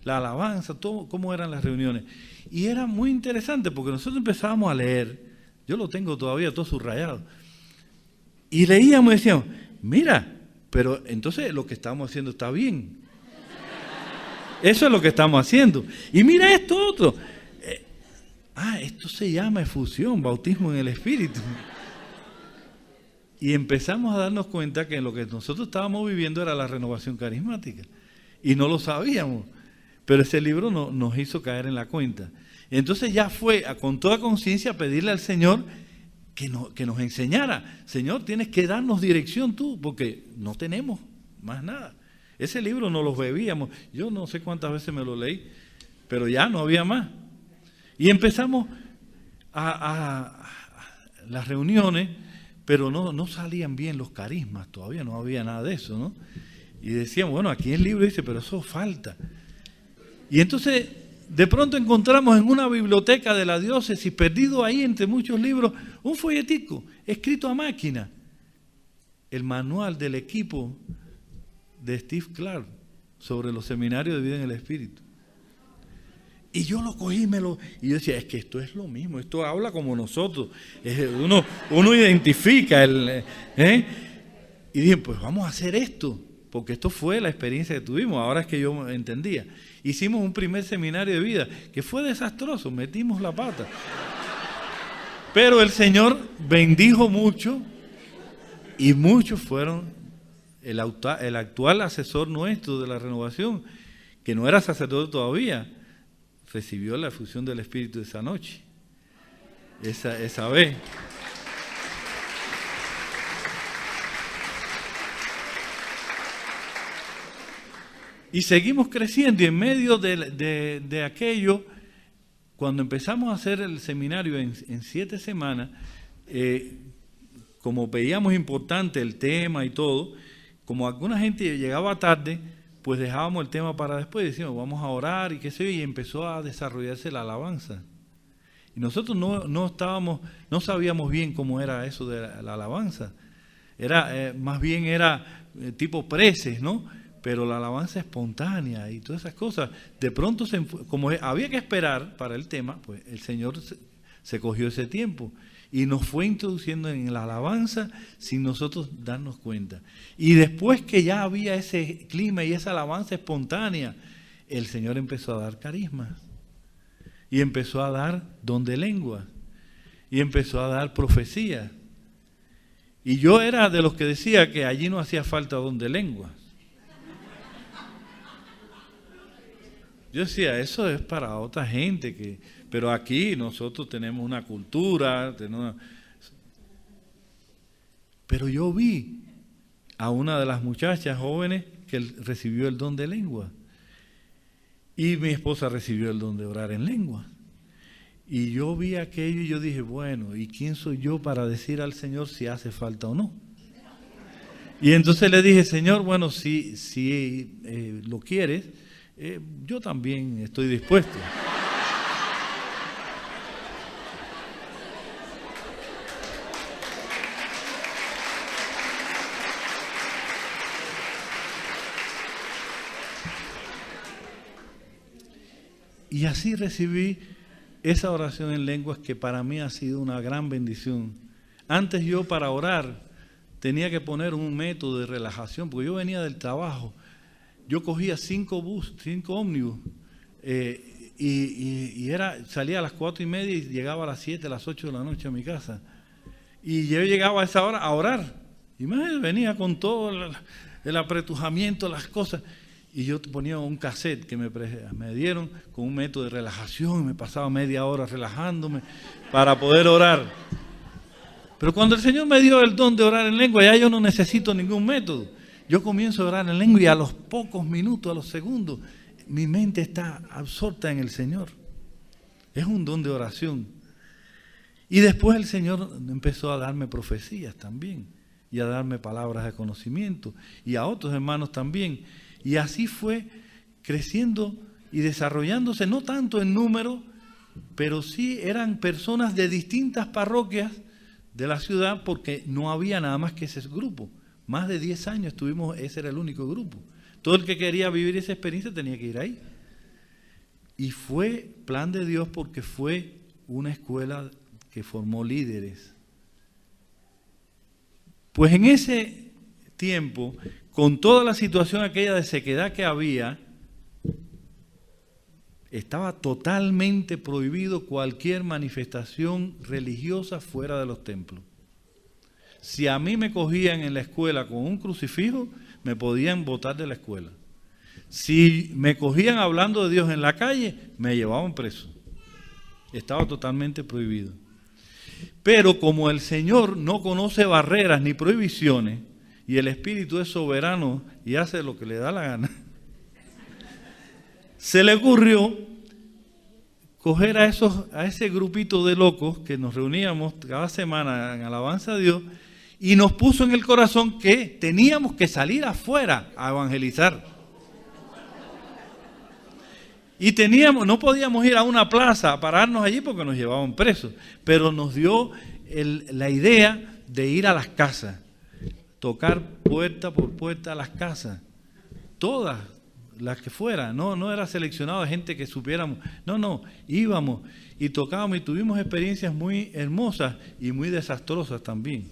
la alabanza, todo cómo eran las reuniones. Y era muy interesante porque nosotros empezábamos a leer, yo lo tengo todavía todo subrayado, y leíamos y decíamos, mira, pero entonces lo que estamos haciendo está bien. Eso es lo que estamos haciendo. Y mira esto otro. Esto se llama efusión, bautismo en el Espíritu. Y empezamos a darnos cuenta que lo que nosotros estábamos viviendo era la renovación carismática. Y no lo sabíamos. Pero ese libro nos hizo caer en la cuenta. Y entonces ya fue con toda conciencia pedirle al Señor que nos enseñara. Señor, tienes que darnos dirección tú, porque no tenemos más nada. Ese libro no lo bebíamos. Yo no sé cuántas veces me lo leí, pero ya no había más. Y empezamos a las reuniones, pero no salían bien los carismas, todavía no había nada de eso, ¿no? Y decíamos, bueno, aquí en el libro dice, pero eso falta. Y entonces de pronto encontramos en una biblioteca de la diócesis, perdido ahí entre muchos libros, un folletico escrito a máquina, el manual del equipo de Steve Clark sobre los seminarios de vida en el Espíritu. Y yo lo cogí y yo decía, es que esto es lo mismo, esto habla como nosotros, uno identifica y dije, pues vamos a hacer esto, porque esto fue la experiencia que tuvimos, ahora es que yo entendía. Hicimos un primer seminario de vida que fue desastroso, metimos la pata. Pero el Señor bendijo mucho y muchos fueron, el actual asesor nuestro de la renovación, que no era sacerdote todavía, recibió la efusión del Espíritu esa noche, esa vez. Y seguimos creciendo, y en medio de aquello, cuando empezamos a hacer el seminario en 7 semanas, como veíamos importante el tema y todo, como alguna gente llegaba tarde, pues dejábamos el tema para después, decíamos, vamos a orar y qué sé yo, y empezó a desarrollarse la alabanza. Y nosotros no sabíamos bien cómo era eso de la alabanza. Más bien era tipo preces, ¿no? Pero la alabanza espontánea y todas esas cosas, de pronto, como había que esperar para el tema, pues el Señor se cogió ese tiempo y nos fue introduciendo en la alabanza sin nosotros darnos cuenta. Y después que ya había ese clima y esa alabanza espontánea, el Señor empezó a dar carismas y empezó a dar don de lengua y empezó a dar profecía. Y yo era de los que decía que allí no hacía falta don de lengua. Yo decía, eso es para otra gente, pero aquí nosotros tenemos una cultura. Pero yo vi a una de las muchachas jóvenes que recibió el don de lengua. Y mi esposa recibió el don de orar en lengua. Y yo vi aquello y yo dije, bueno, ¿y quién soy yo para decir al Señor si hace falta o no? Y entonces le dije, Señor, bueno, si lo quieres, yo también estoy dispuesto. Y así recibí esa oración en lenguas que para mí ha sido una gran bendición. Antes yo para orar tenía que poner un método de relajación, porque yo venía del trabajo. Yo cogía 5 ómnibus y salía a las 4:30 y llegaba a las 7, a las 8 de la noche a mi casa. Y yo llegaba a esa hora a orar. Y venía con todo el apretujamiento, las cosas. Y yo ponía un cassette que me dieron con un método de relajación. Me pasaba media hora relajándome para poder orar. Pero cuando el Señor me dio el don de orar en lengua, ya yo no necesito ningún método. Yo comienzo a orar en lengua y a los pocos minutos, a los segundos, mi mente está absorta en el Señor. Es un don de oración. Y después el Señor empezó a darme profecías también y a darme palabras de conocimiento y a otros hermanos también. Y así fue creciendo y desarrollándose, no tanto en número, pero sí eran personas de distintas parroquias de la ciudad, porque no había nada más que ese grupo. Más de 10 años estuvimos, ese era el único grupo. Todo el que quería vivir esa experiencia tenía que ir ahí. Y fue plan de Dios, porque fue una escuela que formó líderes. Pues en ese tiempo, con toda la situación aquella de sequedad que había, estaba totalmente prohibido cualquier manifestación religiosa fuera de los templos. Si a mí me cogían en la escuela con un crucifijo, me podían botar de la escuela. Si me cogían hablando de Dios en la calle, me llevaban preso. Estaba totalmente prohibido. Pero como el Señor no conoce barreras ni prohibiciones, y el Espíritu es soberano y hace lo que le da la gana, se le ocurrió coger a ese grupito de locos que nos reuníamos cada semana en alabanza a Dios, y nos puso en el corazón que teníamos que salir afuera a evangelizar. Y no podíamos ir a una plaza a pararnos allí porque nos llevaban presos, pero nos dio la idea de ir a las casas, tocar puerta por puerta a las casas, todas las que fueran, no era seleccionado de gente que supiéramos, no, íbamos y tocábamos y tuvimos experiencias muy hermosas y muy desastrosas también.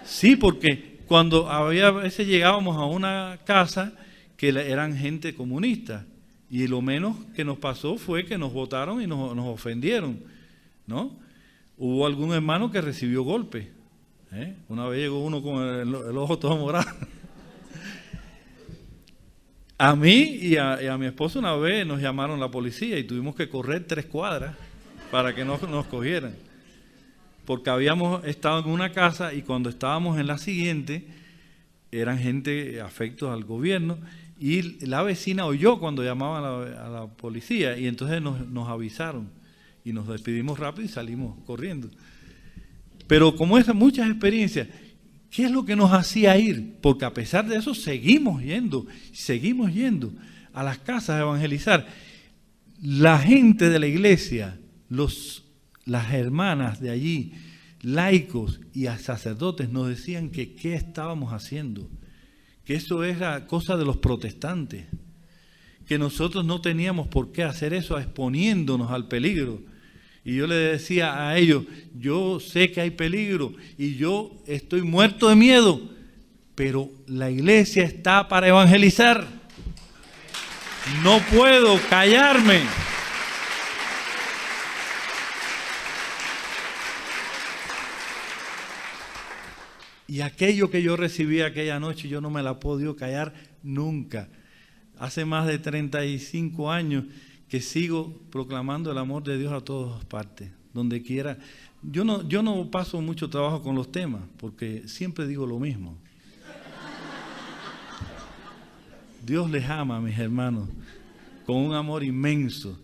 Sí, porque cuando a veces llegábamos a una casa que eran gente comunista, y lo menos que nos pasó fue que nos votaron y nos ofendieron, ¿no? Hubo algún hermano que recibió golpes. Una vez llegó uno con el ojo todo morado. A mí y a mi esposo una vez nos llamaron la policía y tuvimos que correr 3 cuadras para que no nos cogieran. Porque habíamos estado en una casa y cuando estábamos en la siguiente, eran gente afectos al gobierno, y la vecina oyó cuando llamaban a la policía y entonces nos avisaron y nos despedimos rápido y salimos corriendo. Pero como esas muchas experiencias, ¿qué es lo que nos hacía ir? Porque a pesar de eso seguimos yendo a las casas a evangelizar. La gente de la iglesia, las hermanas de allí, laicos y sacerdotes nos decían que qué estábamos haciendo, que eso era cosa de los protestantes, que nosotros no teníamos por qué hacer eso exponiéndonos al peligro. Y yo le decía a ellos, yo sé que hay peligro y yo estoy muerto de miedo, pero la iglesia está para evangelizar. No puedo callarme. Y aquello que yo recibí aquella noche, yo no me la he podido callar nunca. Hace más de 35 años que sigo proclamando el amor de Dios a todas partes, donde quiera. Yo no paso mucho trabajo con los temas, porque siempre digo lo mismo. Dios les ama, mis hermanos, con un amor inmenso.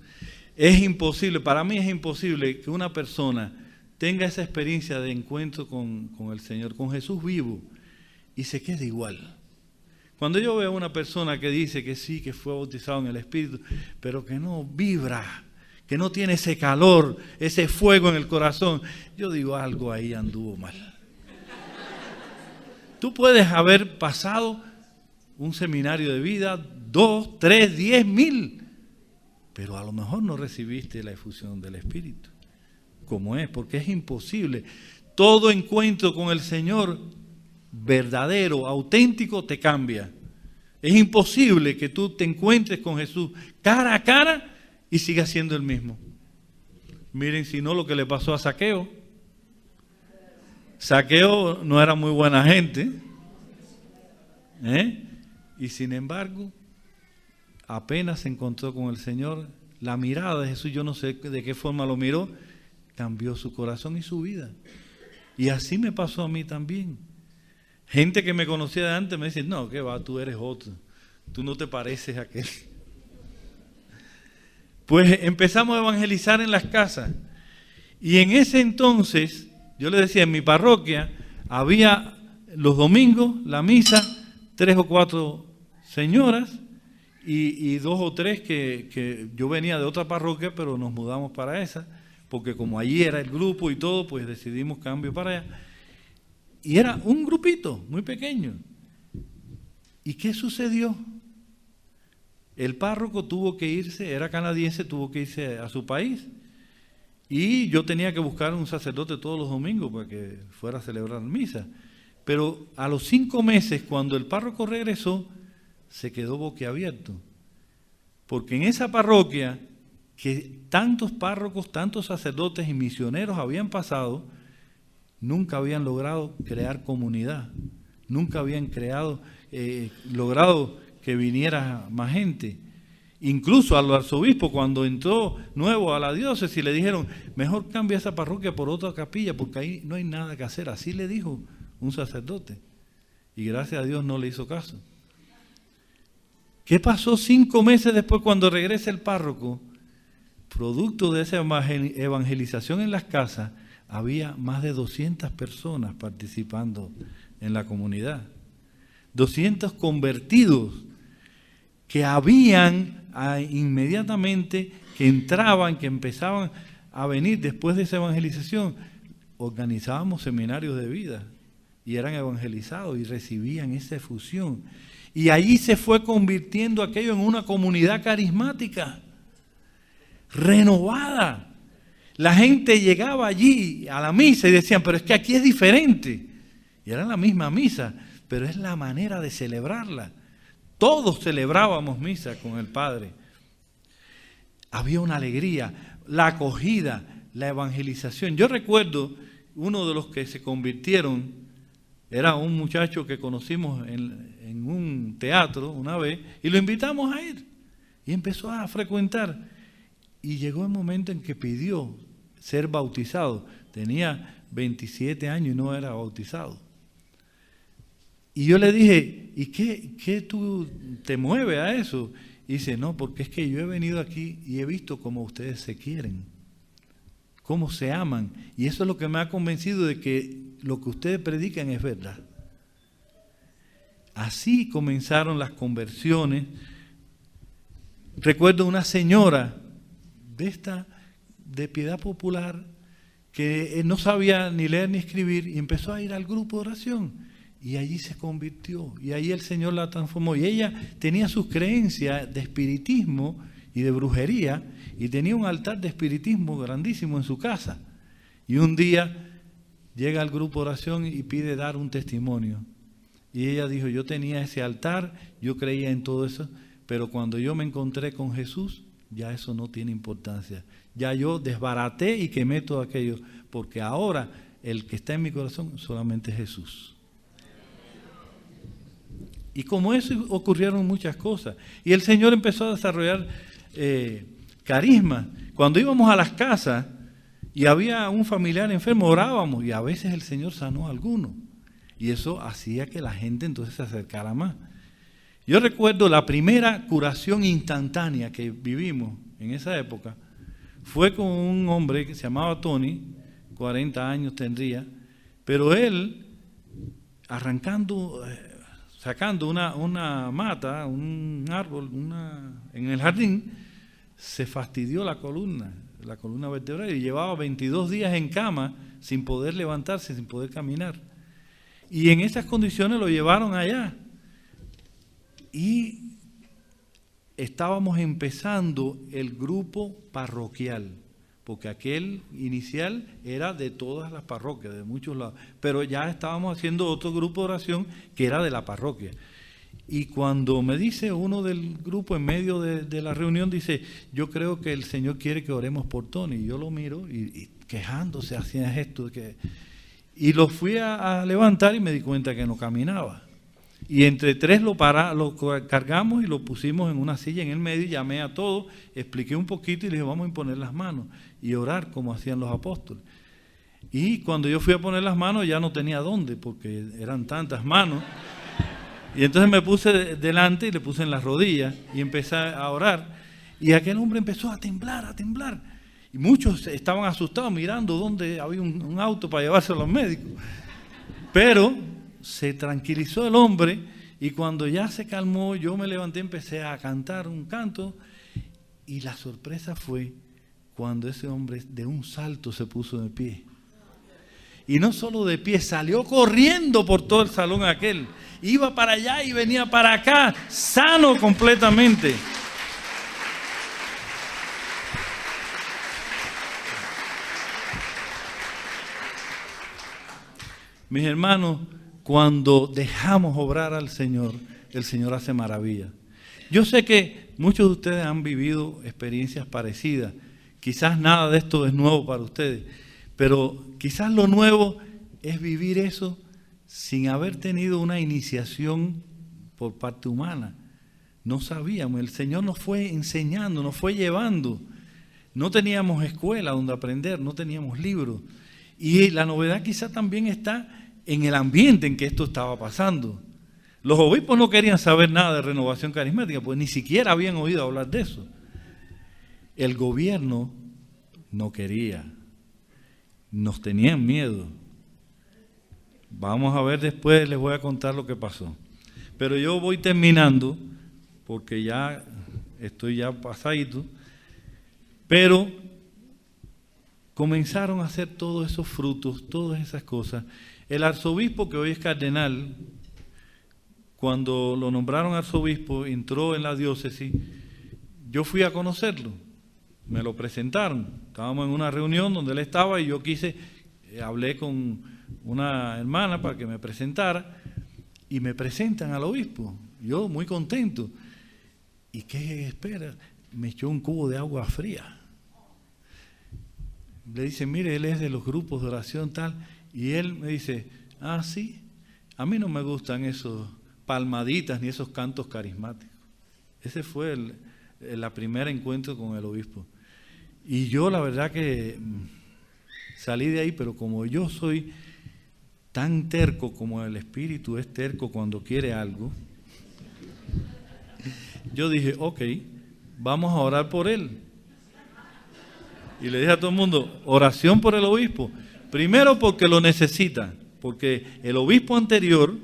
Es imposible, para mí es imposible que una persona tenga esa experiencia de encuentro con el Señor, con Jesús vivo, y se quede igual. Cuando yo veo a una persona que dice que sí, que fue bautizado en el Espíritu, pero que no vibra, que no tiene ese calor, ese fuego en el corazón, yo digo, algo ahí anduvo mal. Tú puedes haber pasado un seminario de vida, 2, 3, 10,000, pero a lo mejor no recibiste la efusión del Espíritu. Como es, porque es imposible. Todo encuentro con el Señor verdadero, auténtico, te cambia. Es imposible que tú te encuentres con Jesús cara a cara y sigas siendo el mismo. Miren, si no, lo que le pasó a Zaqueo. Zaqueo no era muy buena gente, y sin embargo, apenas se encontró con el Señor, la mirada de Jesús, yo no sé de qué forma lo miró, cambió su corazón y su vida. Y así me pasó a mí también. Gente que me conocía de antes me dice, no, ¿qué va? Tú eres otro. Tú no te pareces a aquel. Pues empezamos a evangelizar en las casas. Y en ese entonces, yo le decía, en mi parroquia había los domingos, la misa, 3 o 4 señoras y 2 o 3 que yo venía de otra parroquia, pero nos mudamos para esa. Porque como allí era el grupo y todo, pues decidimos cambio para allá. Y era un grupito muy pequeño. ¿Y qué sucedió? El párroco tuvo que irse, era canadiense, tuvo que irse a su país. Y yo tenía que buscar un sacerdote todos los domingos para que fuera a celebrar misa. Pero a los 5 meses, cuando el párroco regresó, se quedó boquiabierto. Porque en esa parroquia, que tantos párrocos, tantos sacerdotes y misioneros habían pasado, nunca habían logrado crear comunidad, nunca habían logrado que viniera más gente. Incluso al arzobispo, cuando entró nuevo a la diócesis, le dijeron, mejor cambia esa parroquia por otra capilla, porque ahí no hay nada que hacer. Así le dijo un sacerdote. Y gracias a Dios no le hizo caso. ¿Qué pasó 5 meses después cuando regresa el párroco? Producto de esa evangelización en las casas, había más de 200 personas participando en la comunidad. 200 convertidos. que habían inmediatamente, que entraban, que empezaban a venir después de esa evangelización, organizábamos seminarios de vida y eran evangelizados y recibían esa efusión. Y allí se fue convirtiendo aquello en una comunidad carismática, renovada. La gente llegaba allí a la misa y decían, pero es que aquí es diferente. Y era la misma misa, pero es la manera de celebrarla. Todos celebrábamos misa con el Padre. Había una alegría, la acogida, la evangelización. Yo recuerdo uno de los que se convirtieron, era un muchacho que conocimos en un teatro una vez y lo invitamos a ir. Y empezó a frecuentar. Y llegó el momento en que pidió ser bautizado. Tenía 27 años y no era bautizado. Y yo le dije, ¿y qué tú te mueve a eso? Y dice, no, porque es que yo he venido aquí y he visto cómo ustedes se quieren, cómo se aman. Y eso es lo que me ha convencido de que lo que ustedes predican es verdad. Así comenzaron las conversiones. Recuerdo una señora de Piedad Popular que no sabía ni leer ni escribir y empezó a ir al grupo de oración. Y allí se convirtió, y ahí el Señor la transformó. Y ella tenía sus creencias de espiritismo y de brujería, y tenía un altar de espiritismo grandísimo en su casa. Y un día llega al grupo de oración y pide dar un testimonio. Y ella dijo, yo tenía ese altar, yo creía en todo eso, pero cuando yo me encontré con Jesús, ya eso no tiene importancia. Ya yo desbaraté y quemé todo aquello, porque ahora el que está en mi corazón solamente es Jesús. Y como eso ocurrieron muchas cosas. Y el Señor empezó a desarrollar carisma. Cuando íbamos a las casas y había un familiar enfermo, orábamos y a veces el Señor sanó a alguno. Y eso hacía que la gente entonces se acercara más. Yo recuerdo la primera curación instantánea que vivimos en esa época. Fue con un hombre que se llamaba Tony, 40 años tendría, pero él sacando una mata, un árbol en el jardín, se fastidió la columna vertebral y llevaba 22 días en cama sin poder levantarse, sin poder caminar. Y en esas condiciones lo llevaron allá. Y estábamos empezando el grupo parroquial, porque aquel inicial era de todas las parroquias, de muchos lados, pero ya estábamos haciendo otro grupo de oración que era de la parroquia. Y cuando me dice uno del grupo en medio de la reunión, dice, yo creo que el Señor quiere que oremos por Tony. Y yo lo miro y quejándose, hacía gesto. Y lo fui a levantar y me di cuenta que no caminaba. Y entre tres lo cargamos y lo pusimos en una silla en el medio y llamé a todos, expliqué un poquito y le dije, vamos a imponer las manos y orar como hacían los apóstoles. Y cuando yo fui a poner las manos ya no tenía dónde, porque eran tantas manos. Y entonces me puse delante y le puse en las rodillas y empecé a orar. Y aquel hombre empezó a temblar, a temblar. Y muchos estaban asustados mirando dónde había un auto para llevarse a los médicos. Pero se tranquilizó el hombre y cuando ya se calmó, yo me levanté, empecé a cantar un canto y la sorpresa fue cuando ese hombre de un salto se puso de pie. Y no solo de pie, salió corriendo por todo el salón aquel. Iba para allá y venía para acá, sano completamente. Mis hermanos, cuando dejamos obrar al Señor, el Señor hace maravillas. Yo sé que muchos de ustedes han vivido experiencias parecidas. Quizás nada de esto es nuevo para ustedes, pero quizás lo nuevo es vivir eso sin haber tenido una iniciación por parte humana. No sabíamos, el Señor nos fue enseñando, nos fue llevando. No teníamos escuela donde aprender, no teníamos libros. Y la novedad quizás también está en el ambiente en que esto estaba pasando. Los obispos no querían saber nada de renovación carismática, pues ni siquiera habían oído hablar de eso. El gobierno no quería, nos tenían miedo. Vamos a ver después, les voy a contar lo que pasó. Pero yo voy terminando porque ya estoy ya pasadito, pero comenzaron a hacer todos esos frutos, todas esas cosas. El arzobispo, que hoy es cardenal, cuando lo nombraron arzobispo, entró en la diócesis, yo fui a conocerlo, me lo presentaron, estábamos en una reunión donde él estaba y yo hablé con una hermana para que me presentara y me presentan al obispo, yo muy contento. ¿Y qué espera? Me echó un cubo de agua fría. Le dice, mire, él es de los grupos de oración tal, y él me dice, ah, sí, a mí no me gustan esos palmaditas ni esos cantos carismáticos. Ese fue el primer encuentro con el obispo. Y yo la verdad que salí de ahí, pero como yo soy tan terco como el Espíritu es terco cuando quiere algo, yo dije, ok, vamos a orar por él. Y le dije a todo el mundo, oración por el obispo. Primero porque lo necesita, porque el obispo anterior,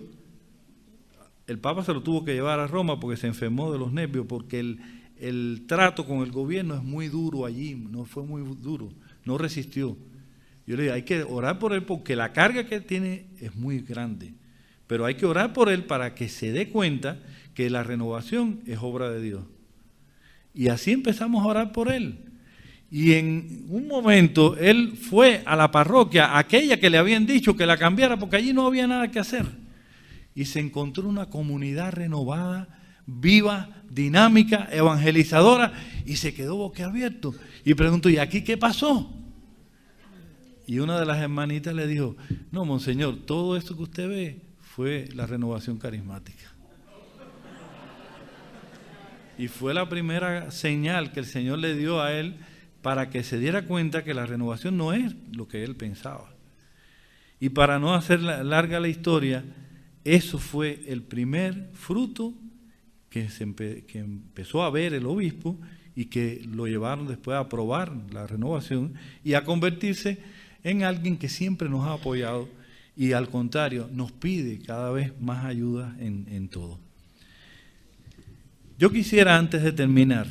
el Papa se lo tuvo que llevar a Roma porque se enfermó de los nervios, porque el trato con el gobierno es muy duro allí, no fue muy duro, no resistió. Yo le dije, hay que orar por él porque la carga que él tiene es muy grande, pero hay que orar por él para que se dé cuenta que la renovación es obra de Dios. Y así empezamos a orar por él. Y en un momento él fue a la parroquia, aquella que le habían dicho que la cambiara porque allí no había nada que hacer. Y se encontró una comunidad renovada, viva, dinámica, evangelizadora, y se quedó boquiabierto. Y preguntó, ¿y aquí qué pasó? Y una de las hermanitas le dijo, no, monseñor, todo esto que usted ve fue la renovación carismática. Y fue la primera señal que el Señor le dio a él para que se diera cuenta que la renovación no es lo que él pensaba. Y para no hacer larga la historia, eso fue el primer fruto que empezó a ver el obispo y que lo llevaron después a aprobar la renovación y a convertirse en alguien que siempre nos ha apoyado y al contrario nos pide cada vez más ayuda en todo. Yo quisiera, antes de terminar,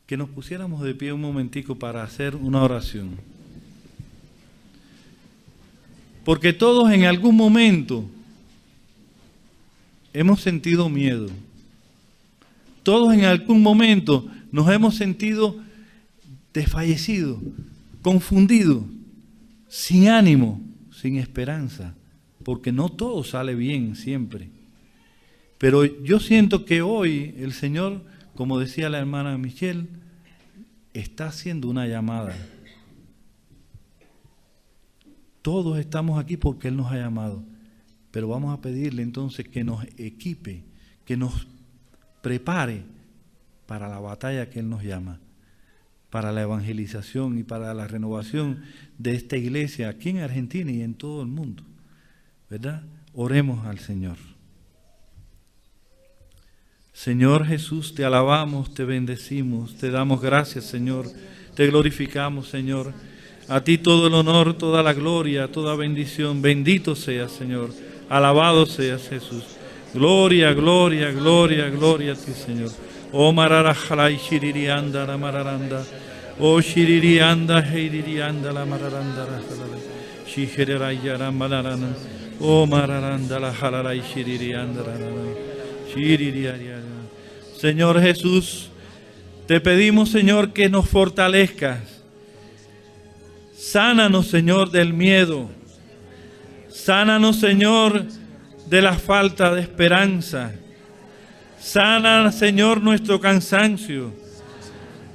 que nos pusiéramos de pie un momentico para hacer una oración. Porque todos en algún momento hemos sentido miedo. Todos en algún momento nos hemos sentido desfallecidos, confundidos, sin ánimo, sin esperanza, porque no todo sale bien siempre. Pero yo siento que hoy el Señor, como decía la hermana Michelle, está haciendo una llamada. Todos estamos aquí porque Él nos ha llamado, pero vamos a pedirle entonces que nos equipe, que nos prepare para la batalla que Él nos llama, para la evangelización y para la renovación de esta iglesia aquí en Argentina y en todo el mundo, ¿verdad? Oremos al Señor. Señor Jesús, te alabamos, te bendecimos, te damos gracias, Señor, te glorificamos, Señor. A ti todo el honor, toda la gloria, toda bendición. Bendito seas, Señor. Alabado seas, Jesús. Gloria, gloria, gloria, gloria a ti, Señor. Oh mararajalai shiririanda la mararanda. Oh shiririanda heiririanda la mararanda la jalala. Shihererayara malarana. Oh mararanda la jalala shiririanda la shiririanda. Señor Jesús, te pedimos, Señor, que nos fortalezcas. Sánanos, Señor, del miedo. Sánanos, Señor, de la falta de esperanza. Sana, Señor, nuestro cansancio.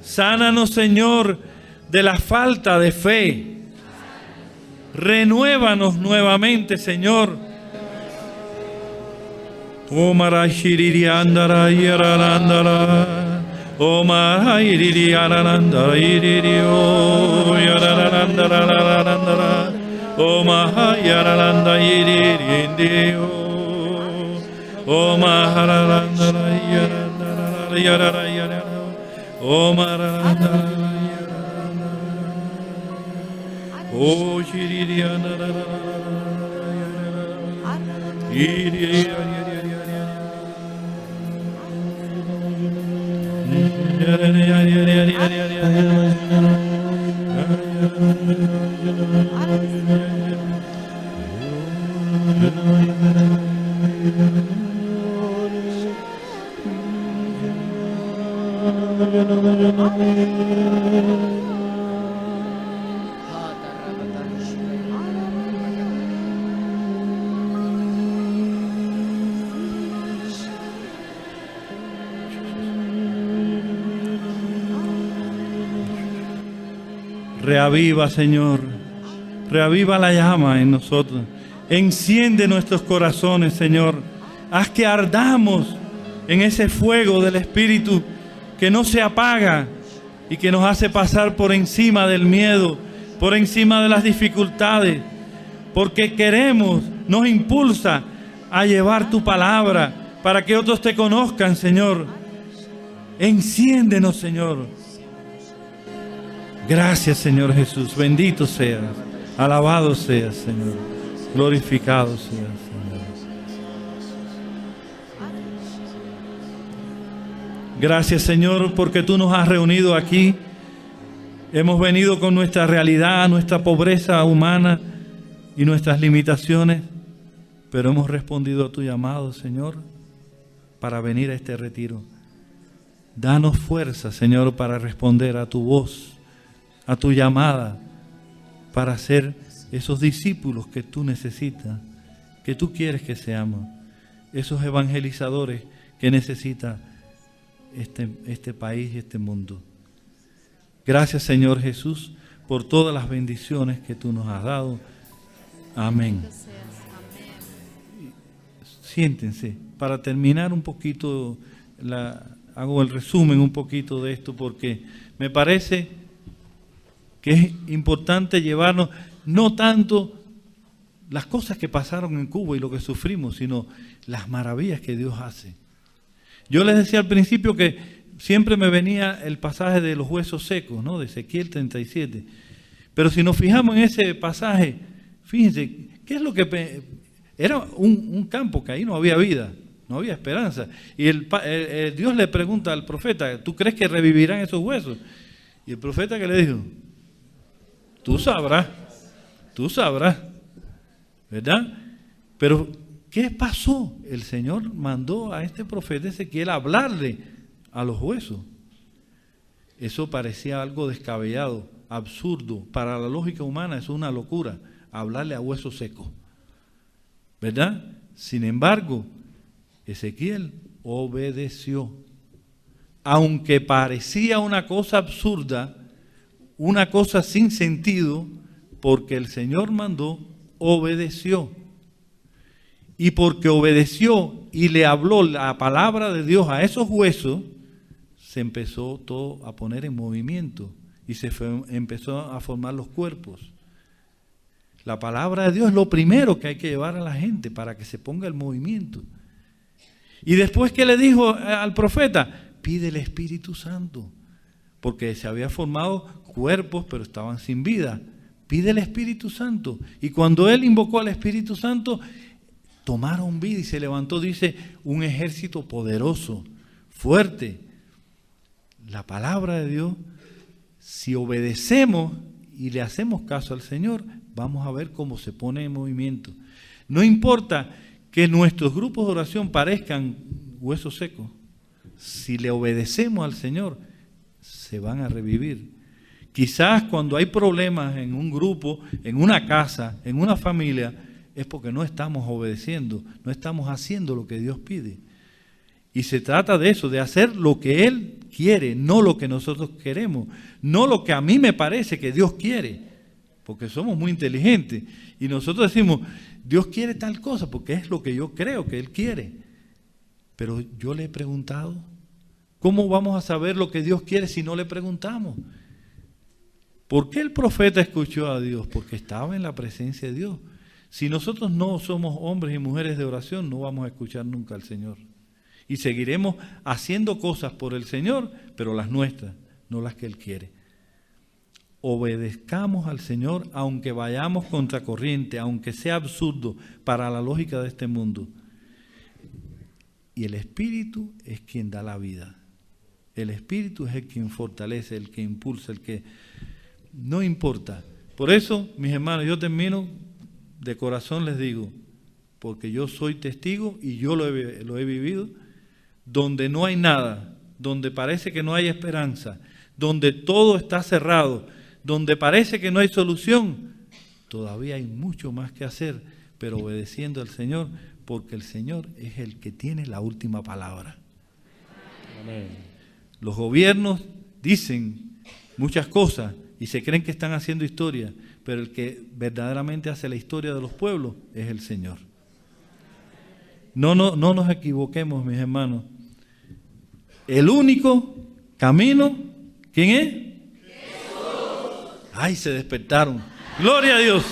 Sánanos, Señor, de la falta de fe. Renuévanos nuevamente, Señor. O marashiriri andara yararandara. O mahayiriri yararandara iririo yararandara. O mahayararanda iririndio. O mahararandara yararandara yararayara. O mararandara yararandara. O shiriri andara yararandara. Reaviva, Señor, reaviva la llama en nosotros. Enciende nuestros corazones, Señor. Haz que ardamos en ese fuego del Espíritu que no se apaga y que nos hace pasar por encima del miedo, por encima de las dificultades, porque queremos, nos impulsa a llevar tu palabra para que otros te conozcan, Señor. Enciéndenos, Señor. Gracias, Señor Jesús. Bendito seas. Alabado seas, Señor. Glorificado seas, Señor. Gracias, Señor, porque tú nos has reunido aquí. Hemos venido con nuestra realidad, nuestra pobreza humana y nuestras limitaciones, pero hemos respondido a tu llamado, Señor, para venir a este retiro. Danos fuerza, Señor, para responder a tu voz, a tu llamada, para ser esos discípulos que tú necesitas, que tú quieres que seamos, esos evangelizadores que necesita este país y este mundo. Gracias, Señor Jesús, por todas las bendiciones que tú nos has dado. Amén. Siéntense. Para terminar un poquito, hago el resumen un poquito de esto, porque me parece que es importante llevarnos no tanto las cosas que pasaron en Cuba y lo que sufrimos, sino las maravillas que Dios hace. Yo les decía al principio que siempre me venía el pasaje de los huesos secos, ¿no? De Ezequiel 37. Pero si nos fijamos en ese pasaje, fíjense, ¿qué es lo que era un campo que ahí no había vida, no había esperanza? Y Dios le pregunta al profeta, ¿tú crees que revivirán esos huesos? Y el profeta, ¿qué le dijo? Tú sabrás, ¿verdad? Pero ¿qué pasó? El Señor mandó a este profeta Ezequiel a hablarle a los huesos. Eso parecía algo descabellado, absurdo. Para la lógica humana es una locura, hablarle a huesos secos, ¿verdad? Sin embargo, Ezequiel obedeció. Aunque parecía una cosa absurda, una cosa sin sentido, porque el Señor mandó, obedeció. Y porque obedeció y le habló la palabra de Dios a esos huesos, se empezó todo a poner en movimiento y empezó a formar los cuerpos. La palabra de Dios es lo primero que hay que llevar a la gente para que se ponga el movimiento. Y después, ¿qué le dijo al profeta? Pide el Espíritu Santo, porque se había formado cuerpos pero estaban sin vida. Pide el Espíritu Santo. Y cuando él invocó al Espíritu Santo, tomaron vida y se levantó, dice, un ejército poderoso, fuerte. La palabra de Dios, si obedecemos y le hacemos caso al Señor, vamos a ver cómo se pone en movimiento. No importa que nuestros grupos de oración parezcan huesos secos, si le obedecemos al Señor, se van a revivir. Quizás cuando hay problemas en un grupo, en una casa, en una familia, es porque no estamos obedeciendo, no estamos haciendo lo que Dios pide. Y se trata de eso, de hacer lo que Él quiere, no lo que nosotros queremos, no lo que a mí me parece que Dios quiere, porque somos muy inteligentes. Y nosotros decimos, Dios quiere tal cosa porque es lo que yo creo que Él quiere. Pero yo le he preguntado, ¿cómo vamos a saber lo que Dios quiere si no le preguntamos? ¿Por qué el profeta escuchó a Dios? Porque estaba en la presencia de Dios. Si nosotros no somos hombres y mujeres de oración, no vamos a escuchar nunca al Señor. Y seguiremos haciendo cosas por el Señor, pero las nuestras, no las que Él quiere. Obedezcamos al Señor aunque vayamos contracorriente, aunque sea absurdo para la lógica de este mundo. Y el Espíritu es quien da la vida. El Espíritu es el que fortalece, el que impulsa, el que... No importa. Por eso, mis hermanos, yo termino, de corazón les digo, porque yo soy testigo y yo lo he vivido, donde no hay nada, donde parece que no hay esperanza, donde todo está cerrado, donde parece que no hay solución, todavía hay mucho más que hacer, pero obedeciendo al Señor, porque el Señor es el que tiene la última palabra. Amén. Los gobiernos dicen muchas cosas y se creen que están haciendo historia, pero el que verdaderamente hace la historia de los pueblos es el Señor. No nos equivoquemos, mis hermanos. El único camino, ¿quién es? Jesús. Ay, se despertaron. Gloria a Dios.